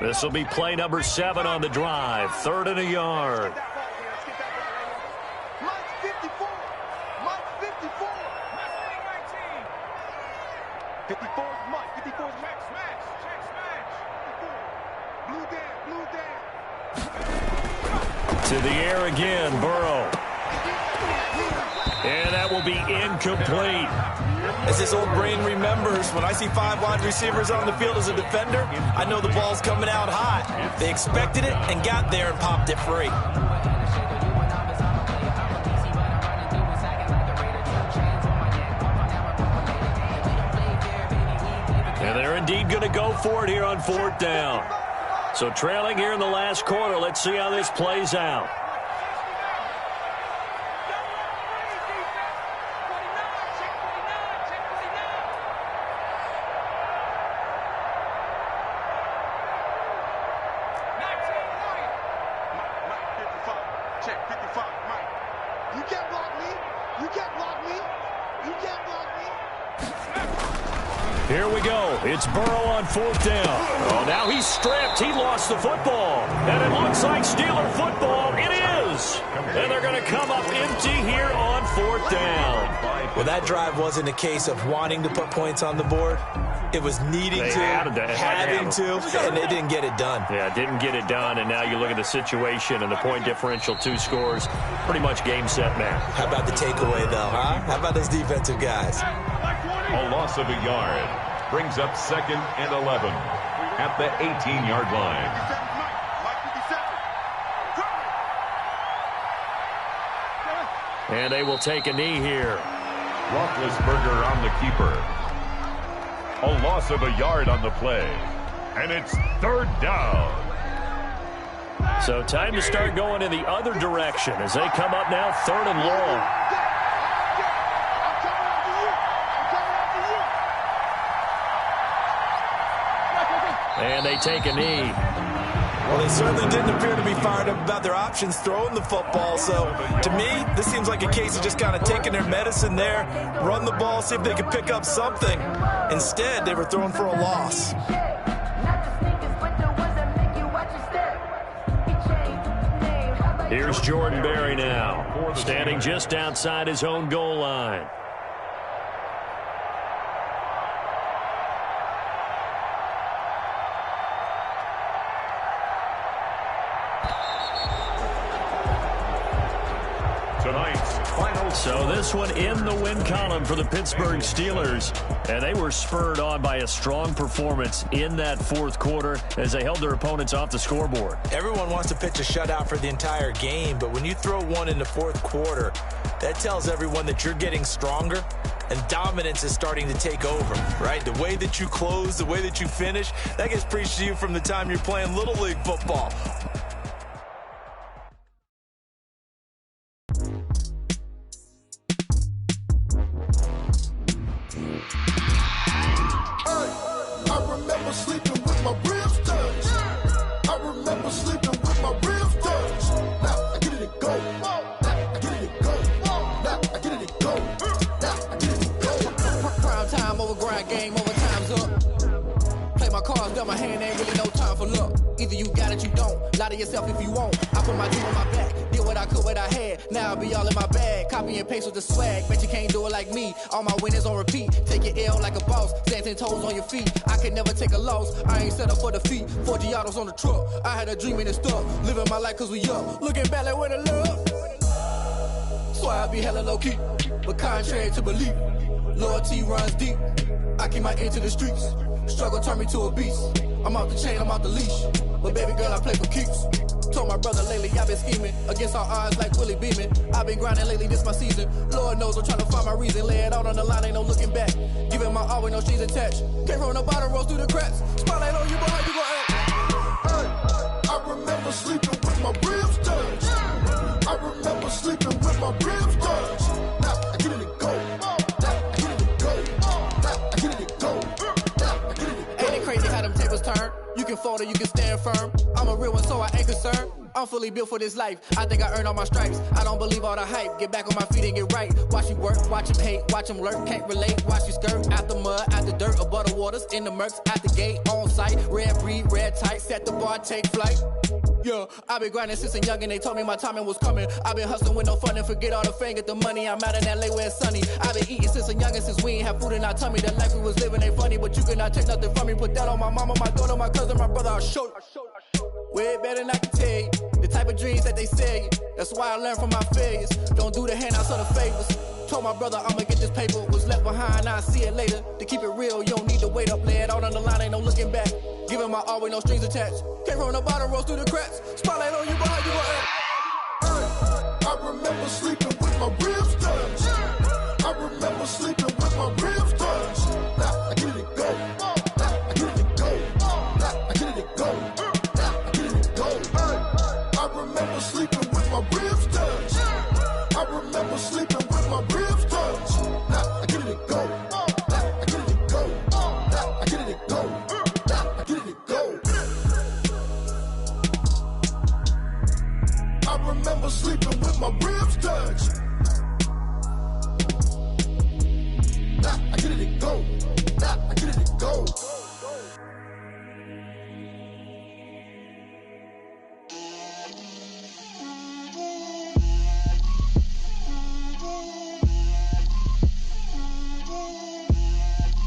This will be play number 7 on the drive. 3rd and a yard. Mike 54. Mike 54. 54 is Mike. 54 is Max. Smash. Check smash. 54. Blue down. To the air again, Burrow. And that will be incomplete. As his old brain remembers, when I see 5 wide receivers on the field as a defender, I know the ball's coming out hot. They expected it and got there and popped it free. And they're indeed going to go for it here on 4th down. So trailing here in the last quarter, let's see how this plays out. Here we go. It's Burrow on 4th down. Oh, now he's stripped. He lost the football. And it looks like Steeler football. It is. And they're going to come up empty here on 4th down. Well, that drive wasn't a case of wanting to put points on the board. It was needing to, having to, and they didn't get it done. Yeah, didn't get it done, and now you look at the situation and the point differential, 2 scores, pretty much game, set, match. How about the takeaway, though, huh? How about those defensive guys? A loss of a yard brings up 2nd and 11 at the 18-yard line. And they will take a knee here. Roethlisberger on the keeper. A loss of a yard on the play. And it's 3rd down. So time to start going in the other direction as they come up now 3rd and long. And they take a knee. Well, they certainly didn't appear to be fired up about their options throwing the football. So, to me, this seems like a case of just kind of taking their medicine there, run the ball, see if they can pick up something. Instead, they were throwing for a loss. Here's Jordan Berry now, standing just outside his own goal line. So this one in the win column for the Pittsburgh Steelers. And they were spurred on by a strong performance in that fourth quarter as they held their opponents off the scoreboard. Everyone wants to pitch a shutout for the entire game, but when you throw one in the fourth quarter, that tells everyone that you're getting stronger and dominance is starting to take over, right? The way that you close, the way that you finish, that gets preached to you from the time you're playing Little League football. If you won't, I put my team on my back. Did what I could, what I had. Now I'll be all in my bag. Copy and paste with the swag. Bet you can't do it like me. All my winners on repeat. Take your L like a boss. Stand 10 toes on your feet. I can never take a loss. I ain't set up for defeat. 40 autos on the truck. I had a dream and it's stuck. Living my life cause we up. Looking back like where the love. So I be hella low key. But contrary to belief, loyalty runs deep. I keep my ear to the streets. Struggle turned me to a beast. I'm out the chain, I'm out the leash. But baby girl, I play for keeps. Told my brother lately, I've been scheming against all odds like Willie Beeman. I've been grinding lately, this my season. Lord knows I'm trying to find my reason. Lay it out on the line, ain't no looking back. Giving my all with no strings attached. Came from the bottom, rose through the cracks. Spotlight on you, but how you gon' act? Hey, I remember sleeping with my ribs touched. I remember sleeping with my ribs touched. Now I get it to go. Now I get it to go. Now I get it to go. Now I get it to go. Ain't it crazy how them tables turn? You can fold or you can stand firm. I'm a real one, so I ain't concerned. I'm fully built for this life. I think I earned all my stripes. I don't believe all the hype. Get back on my feet and get right. Watch you work, watch him hate, watch him lurk. Can't relate, watch you skirt. Out the mud, out the dirt, above the waters, in the murks, out the gate, on site. Red breed, red tight, set the bar, take flight. Yeah, I been grinding since a young and they told me my timing was coming. I been hustling with no fun and forget all the fame, get the money. I'm out in LA where it's sunny. I been eating since a young and since we ain't have food in our tummy. The life we was living ain't funny, but you cannot take nothing from me. Put that on my mama, my daughter, my cousin, my brother, I'll show you. Way better than I can tell you. The type of dreams that they sell you. That's why I learned from my failures. Don't do the handouts or the favors. Told my brother I'ma get this paper. Was left behind, I'll see it later. To keep it real, you don't need to wait up. Lay it out on the line, ain't no looking back. Giving my all with no strings attached. Came from the bottom, rose through the cracks. Spotlight on you, but how you gon' act? Hey, I remember sleeping with my ribs touched. I remember sleeping with my ribs touched. Now I get it to go. Now I get it to go. Now I get it to go. Now I get it to go. Hey, I remember sleeping with my ribs touched. I remember sleeping with my ribs touched. Now I get it to go. Now I get it to go. Now I get it to go. Now I get it to go. I remember sleeping with my ribs touched. Now I get it to go. Now I get it to go.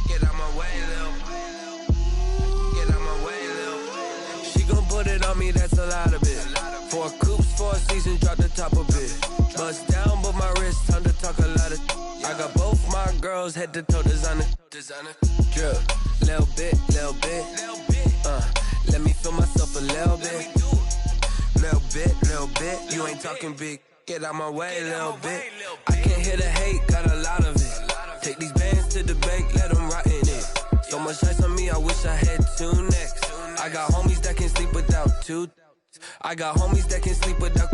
Get out my way, Lil. Get out my way, Lil. She gon' put it on me, that's a lot of it. 4 coops, 4 seasons, drop the top a bit. Bust down, but my wrist, time to talk a lot of. I got both my girls, head to toe designer. Drip, little bit, little bit. Let me feel myself a little bit. Little bit. You ain't talking big. Get out my way, little bit. I can't hear the hate, got a lot of it. Take these bands to the bank, let them rot in it. So much ice on me, I wish I had 2 necks. I got homies that can sleep without 2. I got homies that can sleep without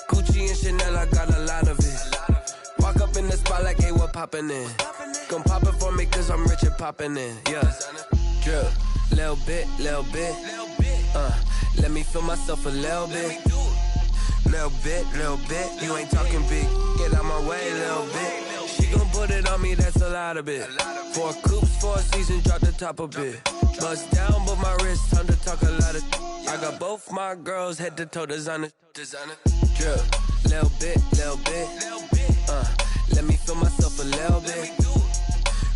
Gucci and Chanel, I got a lot of it. Walk up in the spot like, hey, what poppin' in? Gon' pop it for me cause I'm rich and poppin' in, yeah. Drip, little bit. Let me feel myself a little bit. Little bit. You ain't talking big. Get out my way, little bit. She gon' put it on me, that's a lot of it. 4 coops, 4 seasons, drop the top a bit. Bust down, but my wrist, time to talk a lot of. I got both my girls, head to toe designer. Drip, little bit. Let me feel myself a little bit.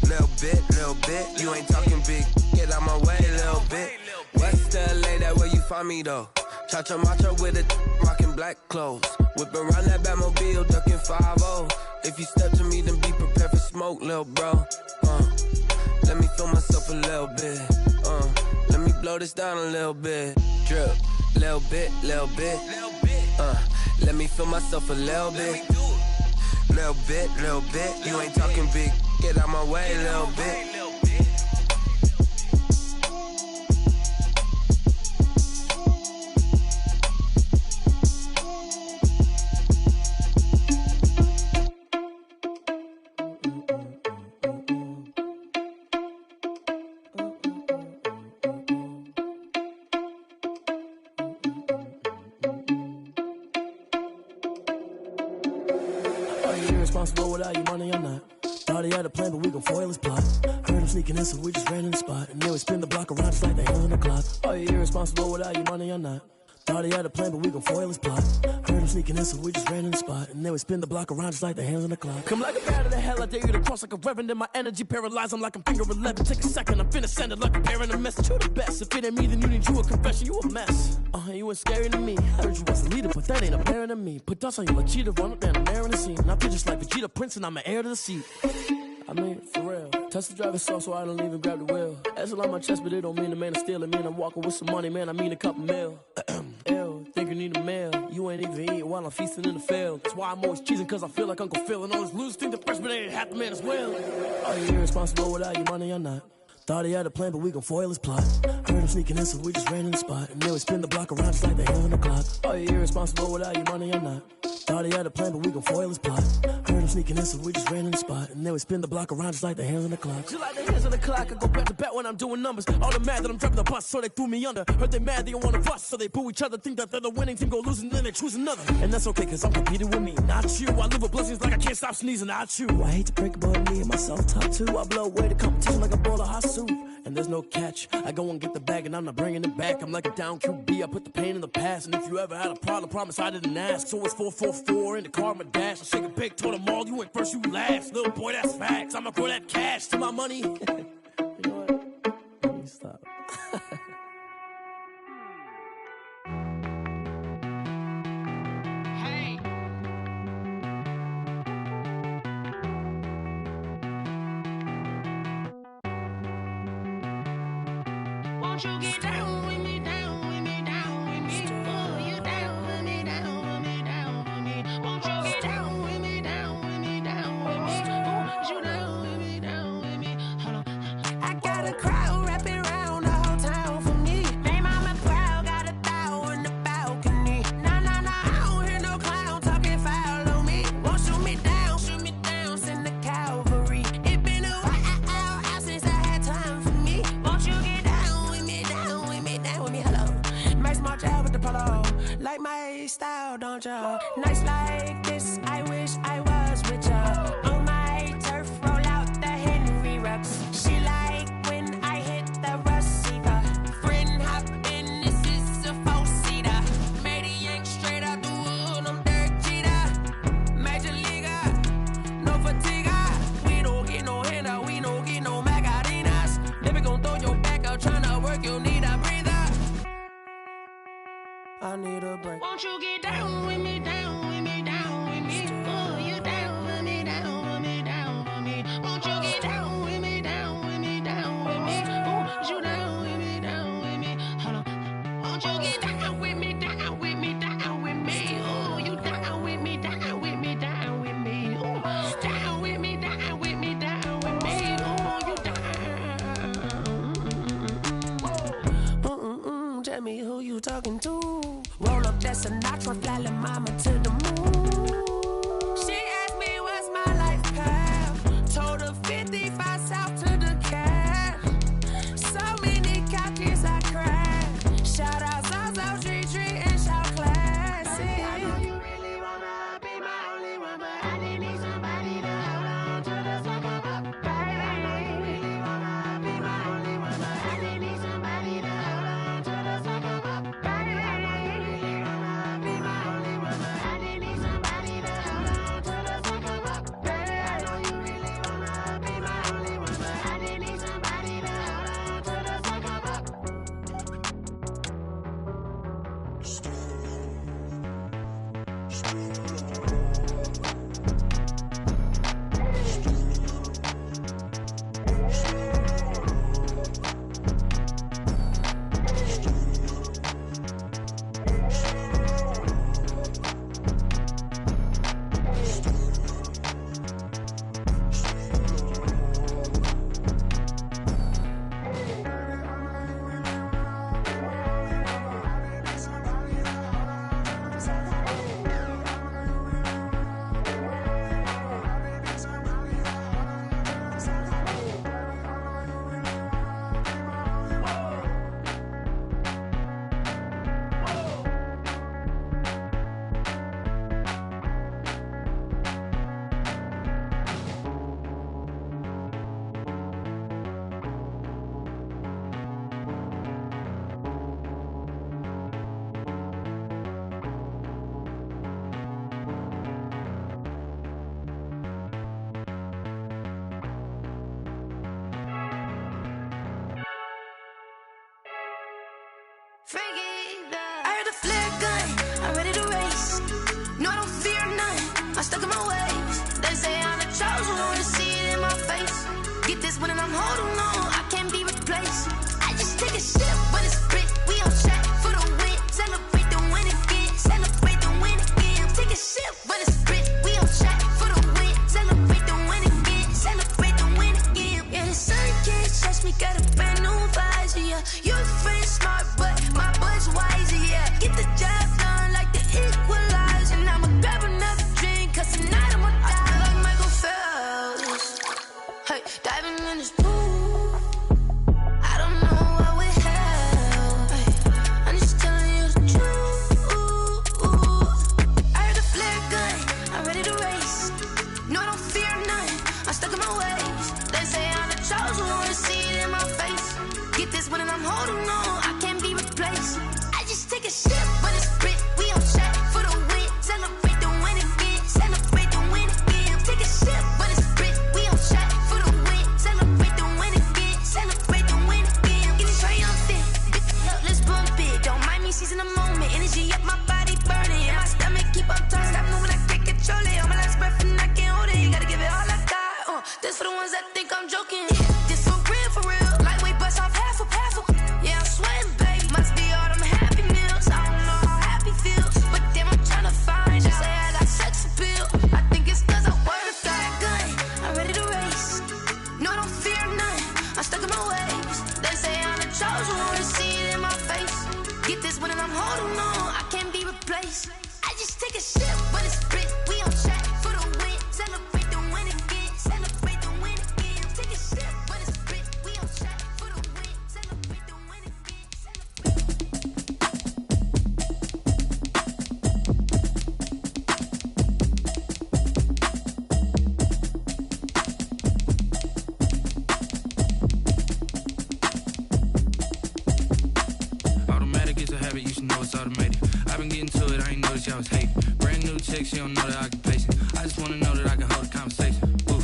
Little bit. You ain't talking big. Get out my way, little bit. West LA, that where you find me though. Cha-cha matcha with it, rocking black clothes. Whip around that Batmobile, ducking 5-0. If you step to me, then be prepared for smoke, lil' bro. Let me feel myself a little bit. Let me blow this down a little bit. Drip, little bit, little bit. Let me feel myself a little bit. Little bit, little bit. You ain't talking big. Get out my way, little bit. Irresponsible without your money or not. Thought he had a plan, but we gon' foil his plot. Heard him sneaking in, so we just ran in the spot. And then we spin the block around just like the hands on the clock. Are you irresponsible without your money or not? Thought he had a plan, but we gon' foil his plot. Heard him sneaking in, so we just ran in the spot. And then we spin the block around just like the hands on the clock. Come like a bat of the hell, I dare you to cross like a reverend. And my energy paralyzed, I'm like I'm finger 11. Take a second, I'm finna send it like a parent a message. You the best, if it ain't me, then you need you a confession. You a mess, you ain't scary to me. I heard you was a leader, but that ain't apparent to me. Put dust on you like cheetah, run up down the air in the scene. And I feel just like Vegeta Prince, and I'm an heir to the seat. I mean, for real. Touch the driver's soft so I don't even grab the wheel. That's on my chest, but it don't mean the man is stealing. Mean I'm walking with some money, man, I mean a couple mil. Ew, think you need a meal. You ain't even eating while I'm feasting in the field. That's why I'm always cheesing, cause I feel like Uncle Phil. And all this losers think the freshman ain't half the man as well. Are you irresponsible without your money or not? Thought he had a plan, but we gon' foil his plot. Heard him sneaking in, so we just ran in the spot. And then we spin the block around just like the hands on the clock. Are you irresponsible without your money or not? Thought he had a plan, but we gon' foil his plot. Heard him sneaking in, so we just ran in the spot. And then we spin the block around just like the hands on the clock. Just like the hands on the clock, I go back to back when I'm doing numbers. All the mad that I'm driving the bus, so they threw me under. Heard they mad, they don't wanna bust, so they boo each other. Think that they're the winning team, go losing, then they choose another. And that's okay, cause I'm competing with me, not you. I live with blessings like I can't stop sneezing, not you. I hate to break it, but me and myself top two. I blow away the competition like a bowl of hot soup. And there's no catch. I go and get the bag and I'm not bringing it back. I'm like a down QB, I put the pain in the past. And if you ever had a problem, promise I didn't ask. So it's 444 in the car, my dash. I shake a big, told them all, you ain't first, you last. Little boy, that's facts. I'ma throw that cash to my money. You know what? Let me stop. Won't you get down with me, down with me, down with me? Oh, you down with me, down with me, down with me. Won't you get down with me, down with me, down with me? Oh, you down with me, down with me? Hold on. I got a crowd wrapping around the whole town for me. They mama proud, got a thou in the balcony. Nah, nah, nah, I don't hear no clown talking foul on me. Won't shoot me down, send the cavalry. It been a while since I had time for me. Won't you get down with me, down with me, down with me? Hello. Max March out with the polo. Like my style, don't ya? Nights like this, I wish I was with ya. On my turf, roll out the Henry Rux. She like when I hit the receiver. Friend hop in, this is a four-seater. Made a yank straight out the wood, I'm Derek Jeter. Major leaguer, no fatigue. We don't get no handout, we don't get no Macarinas. Never gon' throw your back out, tryna work, you need a breather. I need a break. Won't you get down with me, down with me, down with me? Oh, you down with me, down with me, down with me? Won't you get down with me, down with me, down with me? Oh, you down with me, down with me? Hold on. Won't you get down with me, down with me, down with me? Oh, you down with me, down with me, down with me? Oh, down with me, down with me, down with me? Oh, you down. Tell me who you talking to. Roll up that Sinatra, fly la mama to the moon. She asked me what's my life path. Told her 55 south to the cab. So many copies I cried. Shout out Zazo, Tree, and shout classic. I know you really wanna be my only one, but I didn't need somebody to hold on to the second up. Baby, I know you really wanna be my only one, but I didn't need somebody to hold on to the second up. Baby, I know you really wanna be my only one, but I didn't need somebody. I'm stuck in my ways. They say I'm the chosen one, see it in my face. Get this one and I'm holding on, I can't be replaced. I just take a sip when it's spit, we on track for the win. Celebrate the win again, celebrate the win again. Take a sip when it's spit, we on track for the win. Celebrate the win again, celebrate the win again. Yeah, the sun can't touch me, got a brand new visor, yeah. Your friend's smart, but my boy's wiser, yeah. Get the job done like the equalizer. And I'ma grab another drink, cause tonight I'ma die like Michael Phelps. Hey, diving in this pool, I don't know what we have. Hey, I'm just telling you the truth. I heard the flare gun, I'm ready to race. No, I don't fear nothing, I'm stuck in my ways. They say I'm the chosen one, see it in my face. Get this one and I'm holding on, I can't be replaced. I just take a sip when it's spit, we on track for the win. Celebrate the win again, celebrate the win again. Take a sip when it's spit, we on track for the win. Celebrate the win again, celebrate the win again. Get it triumphant, let's bump it. Don't mind me seizing the moment, energy up my body burning. And my stomach keep up tight, stop moving, I can't control it. On my last breath and I can't hold it, you gotta give it all I got. This for the ones that think I'm joking. This for real, lightweight bust off half a. Yeah, I'm sweating, babe, must be all them happy meals. I don't know how happy feels, but damn, I'm tryna find you. Say I got sex appeal, I think it's cause I work a gun. I'm ready to race, no, I don't fear nothing, I'm stuck in my ways. They say I'm the chosen one, see it in my face. Get this one and I'm holding on, I can't be replaced. I just take a sip, but it's spit, we on track for the win. Celebrate the win again, celebrate the win again. Take a sip, but it's spit, we on track for the win. Celebrate the win again, Automatic is a habit, you should know it's automated. I've been getting to it, I ain't noticed y'all was hating. Brand new chick, she don't know the occupation. I just wanna know that I can hold a conversation. Ooh,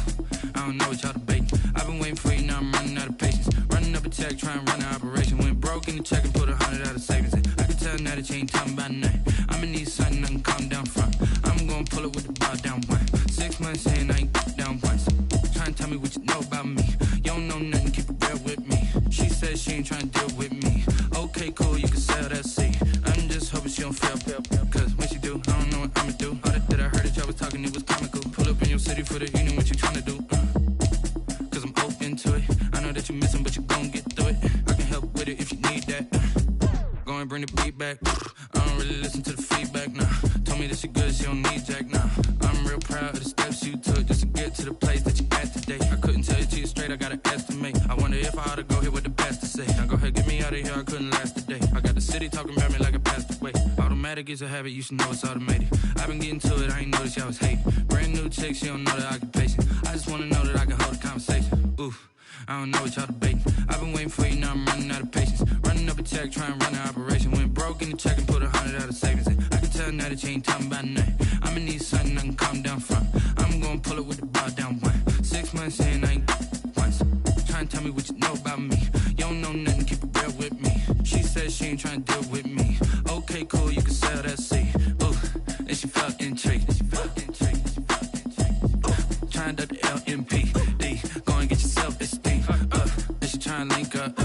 I don't know what y'all debating. I've been waiting for you, now I'm running out of patience. Running up a check, trying to run an operation. Went broke in the check and put 100 out of savings in. I can tell now that you ain't talking about nothing. I'ma need something I can calm down from. I'm gonna pull it with the bar down one. 6 months in, I ain't down once. Trying to tell me what you know about me. You don't know nothing, keep it real with me. She says she ain't trying to deal with me. Okay, cool, you can sell that seat. I'm just hoping she don't fail. Cause when she do, I don't know what I'ma do. All that I heard that y'all was talking, it was comical. Pull up in your city for the evening, what you tryna do? Cause I'm open to it. I know that you missing, but you gon' get through it. I can help with it if you need that. Go and bring the beat back. I don't really listen to the feedback, nah. Told me that she good, she don't need Jack, nah. I'm real proud of the steps you took just to get to the place that you at today. I couldn't tell you to you straight, I gotta estimate. I wonder if I ought to go here with the best to say. Now go ahead, get me out of here, I couldn't last today. I got the city talking about me like I passed away. Automatic is a habit, you should know it's automated. I've been getting to it, I ain't noticed y'all was hating. Brand new chick, she don't know the occupation. I just wanna know that I can hold a conversation. Ooh, I don't know what y'all debating. I've been waiting for you, now I'm running out of patience. Running up a check, trying to run an operation. Went broke in the check and put 100 out of savings in. I can tell now that you ain't talking about nothing. I'ma need something I can calm down from. I'm gonna pull it with the bar down one. 6 months in, I ain't once. Trying to tell me what you know about me. You don't know nothing, keep it real with me. She says she ain't trying to deal with me. Okay, cool, you can sell that seat. Ooh, and she felt intrigued. Trying to the LMP. Go and get your self-esteem. And she trying to link up.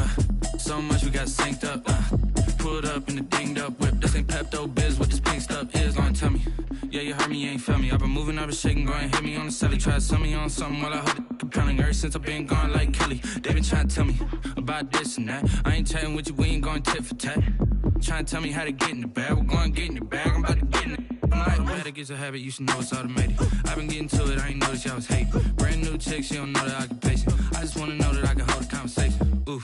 So much we got synced up. Pulled up in the dinged up whip. This ain't Pepto-Biz, what this pink stuff is. Long tell me. Yeah, you heard me, you ain't felt me. I've been moving, I've been shaking, go and hit me on the celly. Try to sell me on something while I hold it compelling. Ever since I've been gone like Kelly, they been trying to tell me about this and that. I ain't chatting with you, we ain't going tit for tat. Trying to tell me how to get in the bag. We're going to get in the bag, I'm about to get in it. Automatic is a habit, you should know it's automated. I've been getting to it, I ain't noticed y'all was hating. Brand new chick, she don't know the occupation. I just wanna know that I can hold a conversation. Ooh,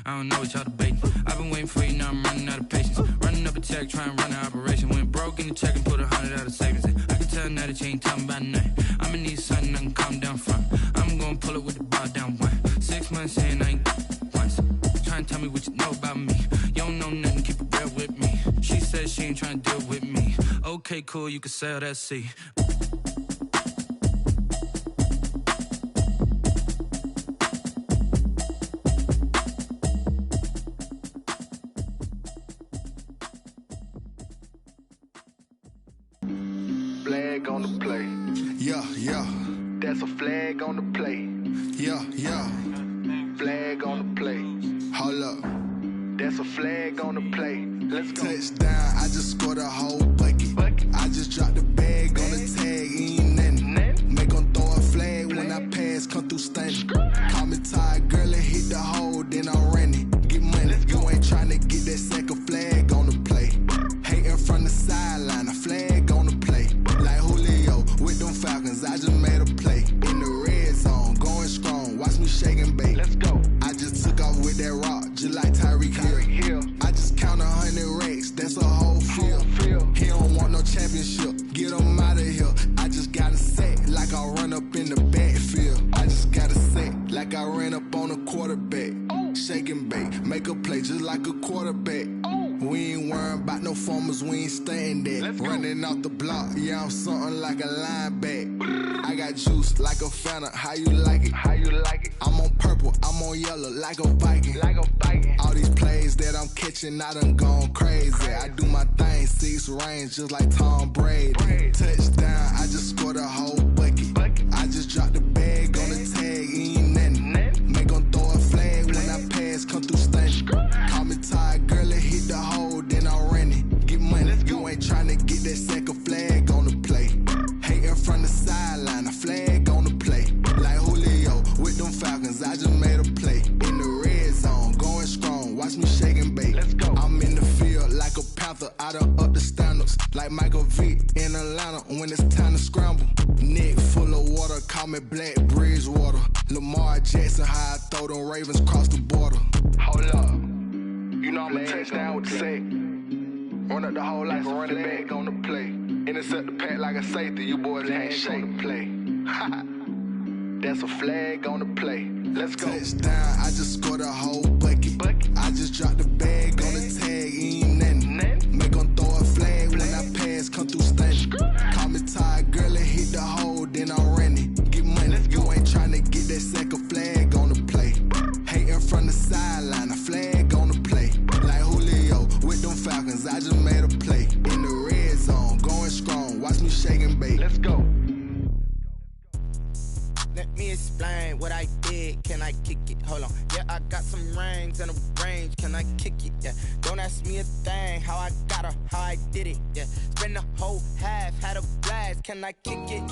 I don't know what y'all debating. I've been waiting for you, now I'm running out of patience. Running up a check, trying to run an operation. Went broke in the check and put 100 out of savings in. I can tell now that you ain't talking about nothing. I'ma need something I can calm down from. I'm gonna pull it with the bar down one. 6 months in, I ain't once. Trying to tell me what you know about me. You don't know nothing, keep it real with me. She says she ain't trying to deal with me. Okay, cool, you can sell that seat. Flag on the play. That's a flag on the play. Yeah, yeah. Flag on the play. Hold up. That's a flag on the play. Let's go. Touchdown, I just scored a whole bucket. I just dropped the bag on the tag, ain't nothing. Make 'em throw a flag when I pass, come through stunning. Call me tired, girl, and hit the hole, then I'm running. Get money, you ain't tryna get that second flag on the play. Hating from the sideline, a flag on the play. Like Julio with them Falcons, I just made a play. In the red zone, going strong, watch me shake and bake. Let's go. I just took off with that rock, just like Tyreek Hill. I just count 100 racks, that's a whole field. He don't want no championship, get him out of here. I just got a set, like I run up in the backfield. I just got a set, like I ran up on a quarterback. Shake and bake, make a play just like a quarterback. We ain't worrying about no formers, we ain't staying there. Running off the block, yeah, I'm something like a linebacker. I got juice like a Fanta, how you like it? How you like it? I'm on purple, I'm on yellow, like a Viking. All these plays that I'm catching, I done gone crazy. I do my thing, 6 range, just like Tom Brady. Touchdown, I just scored a whole bucket. I just dropped the bag on the tag, ain't nothing. Make 'em throw a flag when I pass, come through stunning. Call me tired, girl, and hit the hole, then I'm running. Get money, you ain't tryna get that second flag on the play. Hating from the sideline, a flag on the play. Like Julio with them Falcons, I just made a play. In the red zone, going strong, watch me shake and bake. Let's go. I'm in the field like a Panther, I done up the standards. Like Michael Vick in Atlanta when it's time to scramble. Neck full of water, call me Black Bridgewater. Lamar Jackson, how I throw them Ravens cross the border. Hold up. You know I'm a touchdown with the sack. Run up the whole like a running back on the play. Intercept the pack like a safety, you boys ain't shake the play. That's a flag on the play. Let's go. Touchdown, I just scored a whole bucket. I just dropped the bag on the tag, ain't nothing. Make 'em throw a flag when I pass, come through stunning. Call me tired, girl, and hit the hole, then I'm running. Get money, you ain't tryna get that second flag on the play. Hating from the sideline, a flag on the play. Like Julio with them Falcons, I just made a play. In the red zone, going strong, watch me shake and bake. Let's go. Let me explain what I did. Can I kick it? Hold on. Yeah, I got some rings and a range. Can I kick it? Yeah. Don't ask me a thing. How I got her, how I did it. Yeah. Spend the whole half, had a blast. Can I kick it?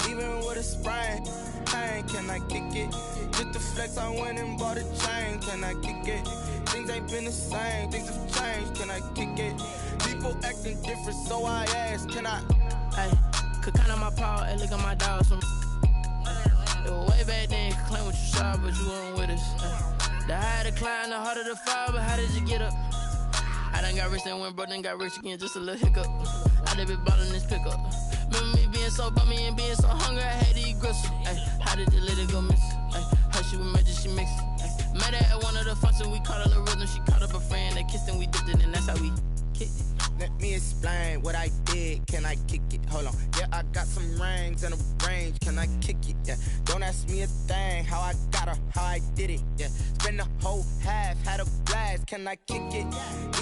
Even with a sprain. Pain, can I kick it? Just the flex, I went and bought a chain. Can I kick it? Things ain't been the same. Things have changed. Can I kick it? People acting different, so I asked. Can I? Hey, could count on my power and look at my dogs from. Way back then, you could claim what you saw, but you weren't with us. The higher the climb, the harder the fall, but how did you get up? I done got rich and went broke, then got rich again, just a little hiccup. I done been ballin' this pickup. Remember me being so bummy and being so hungry, I had to eat gristle. How did the lady go miss? How she was magic, she mixed it. Met her at one of the functions, we caught a little rhythm. She caught up a friend, they kissed and we dipped it, and that's how we kicked it. Let me explain what I did. Can I kick it? Hold on. Yeah, I got some rings and a range. Can I kick it? Yeah. Don't ask me a thing. How I got her, how I did it. Yeah. Spend the whole half, had a blast. Can I kick it?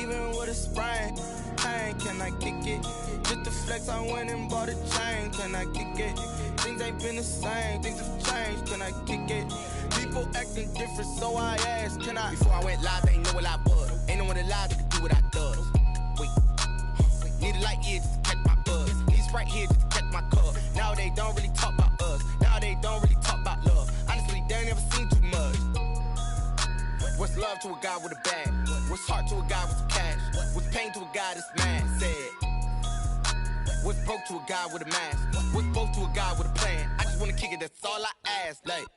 Even with a sprain. Pain, can I kick it? Just the flex, I went and bought a chain. Can I kick it? Things ain't been the same. Things have changed. Can I kick it? People acting different, so I asked. Can I? Before I went live, they ain't know what I was. Ain't no one alive that could do what I does. Wait. Need a light here just to catch my buzz. Need Sprite here just to catch my cup. Now they don't really talk about us. Now they don't really talk about love. Honestly, they ain't never seen too much. What's love to a guy with a bag? What's heart to a guy with some cash? What's pain to a guy that's mad? Said. What's broke to a guy with a mask? What's both to a guy with a plan? I just wanna kick it, that's all I ask. Like.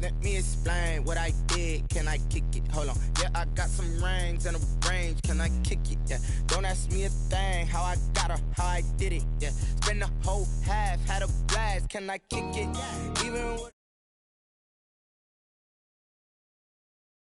Let me explain what I did. Can I kick it? Hold on. Yeah, I got some rings and a range. Can I kick it? Yeah. Don't ask me a thing. How I got her, how I did it. Yeah. Spend the whole half, had a blast. Can I kick it? Even with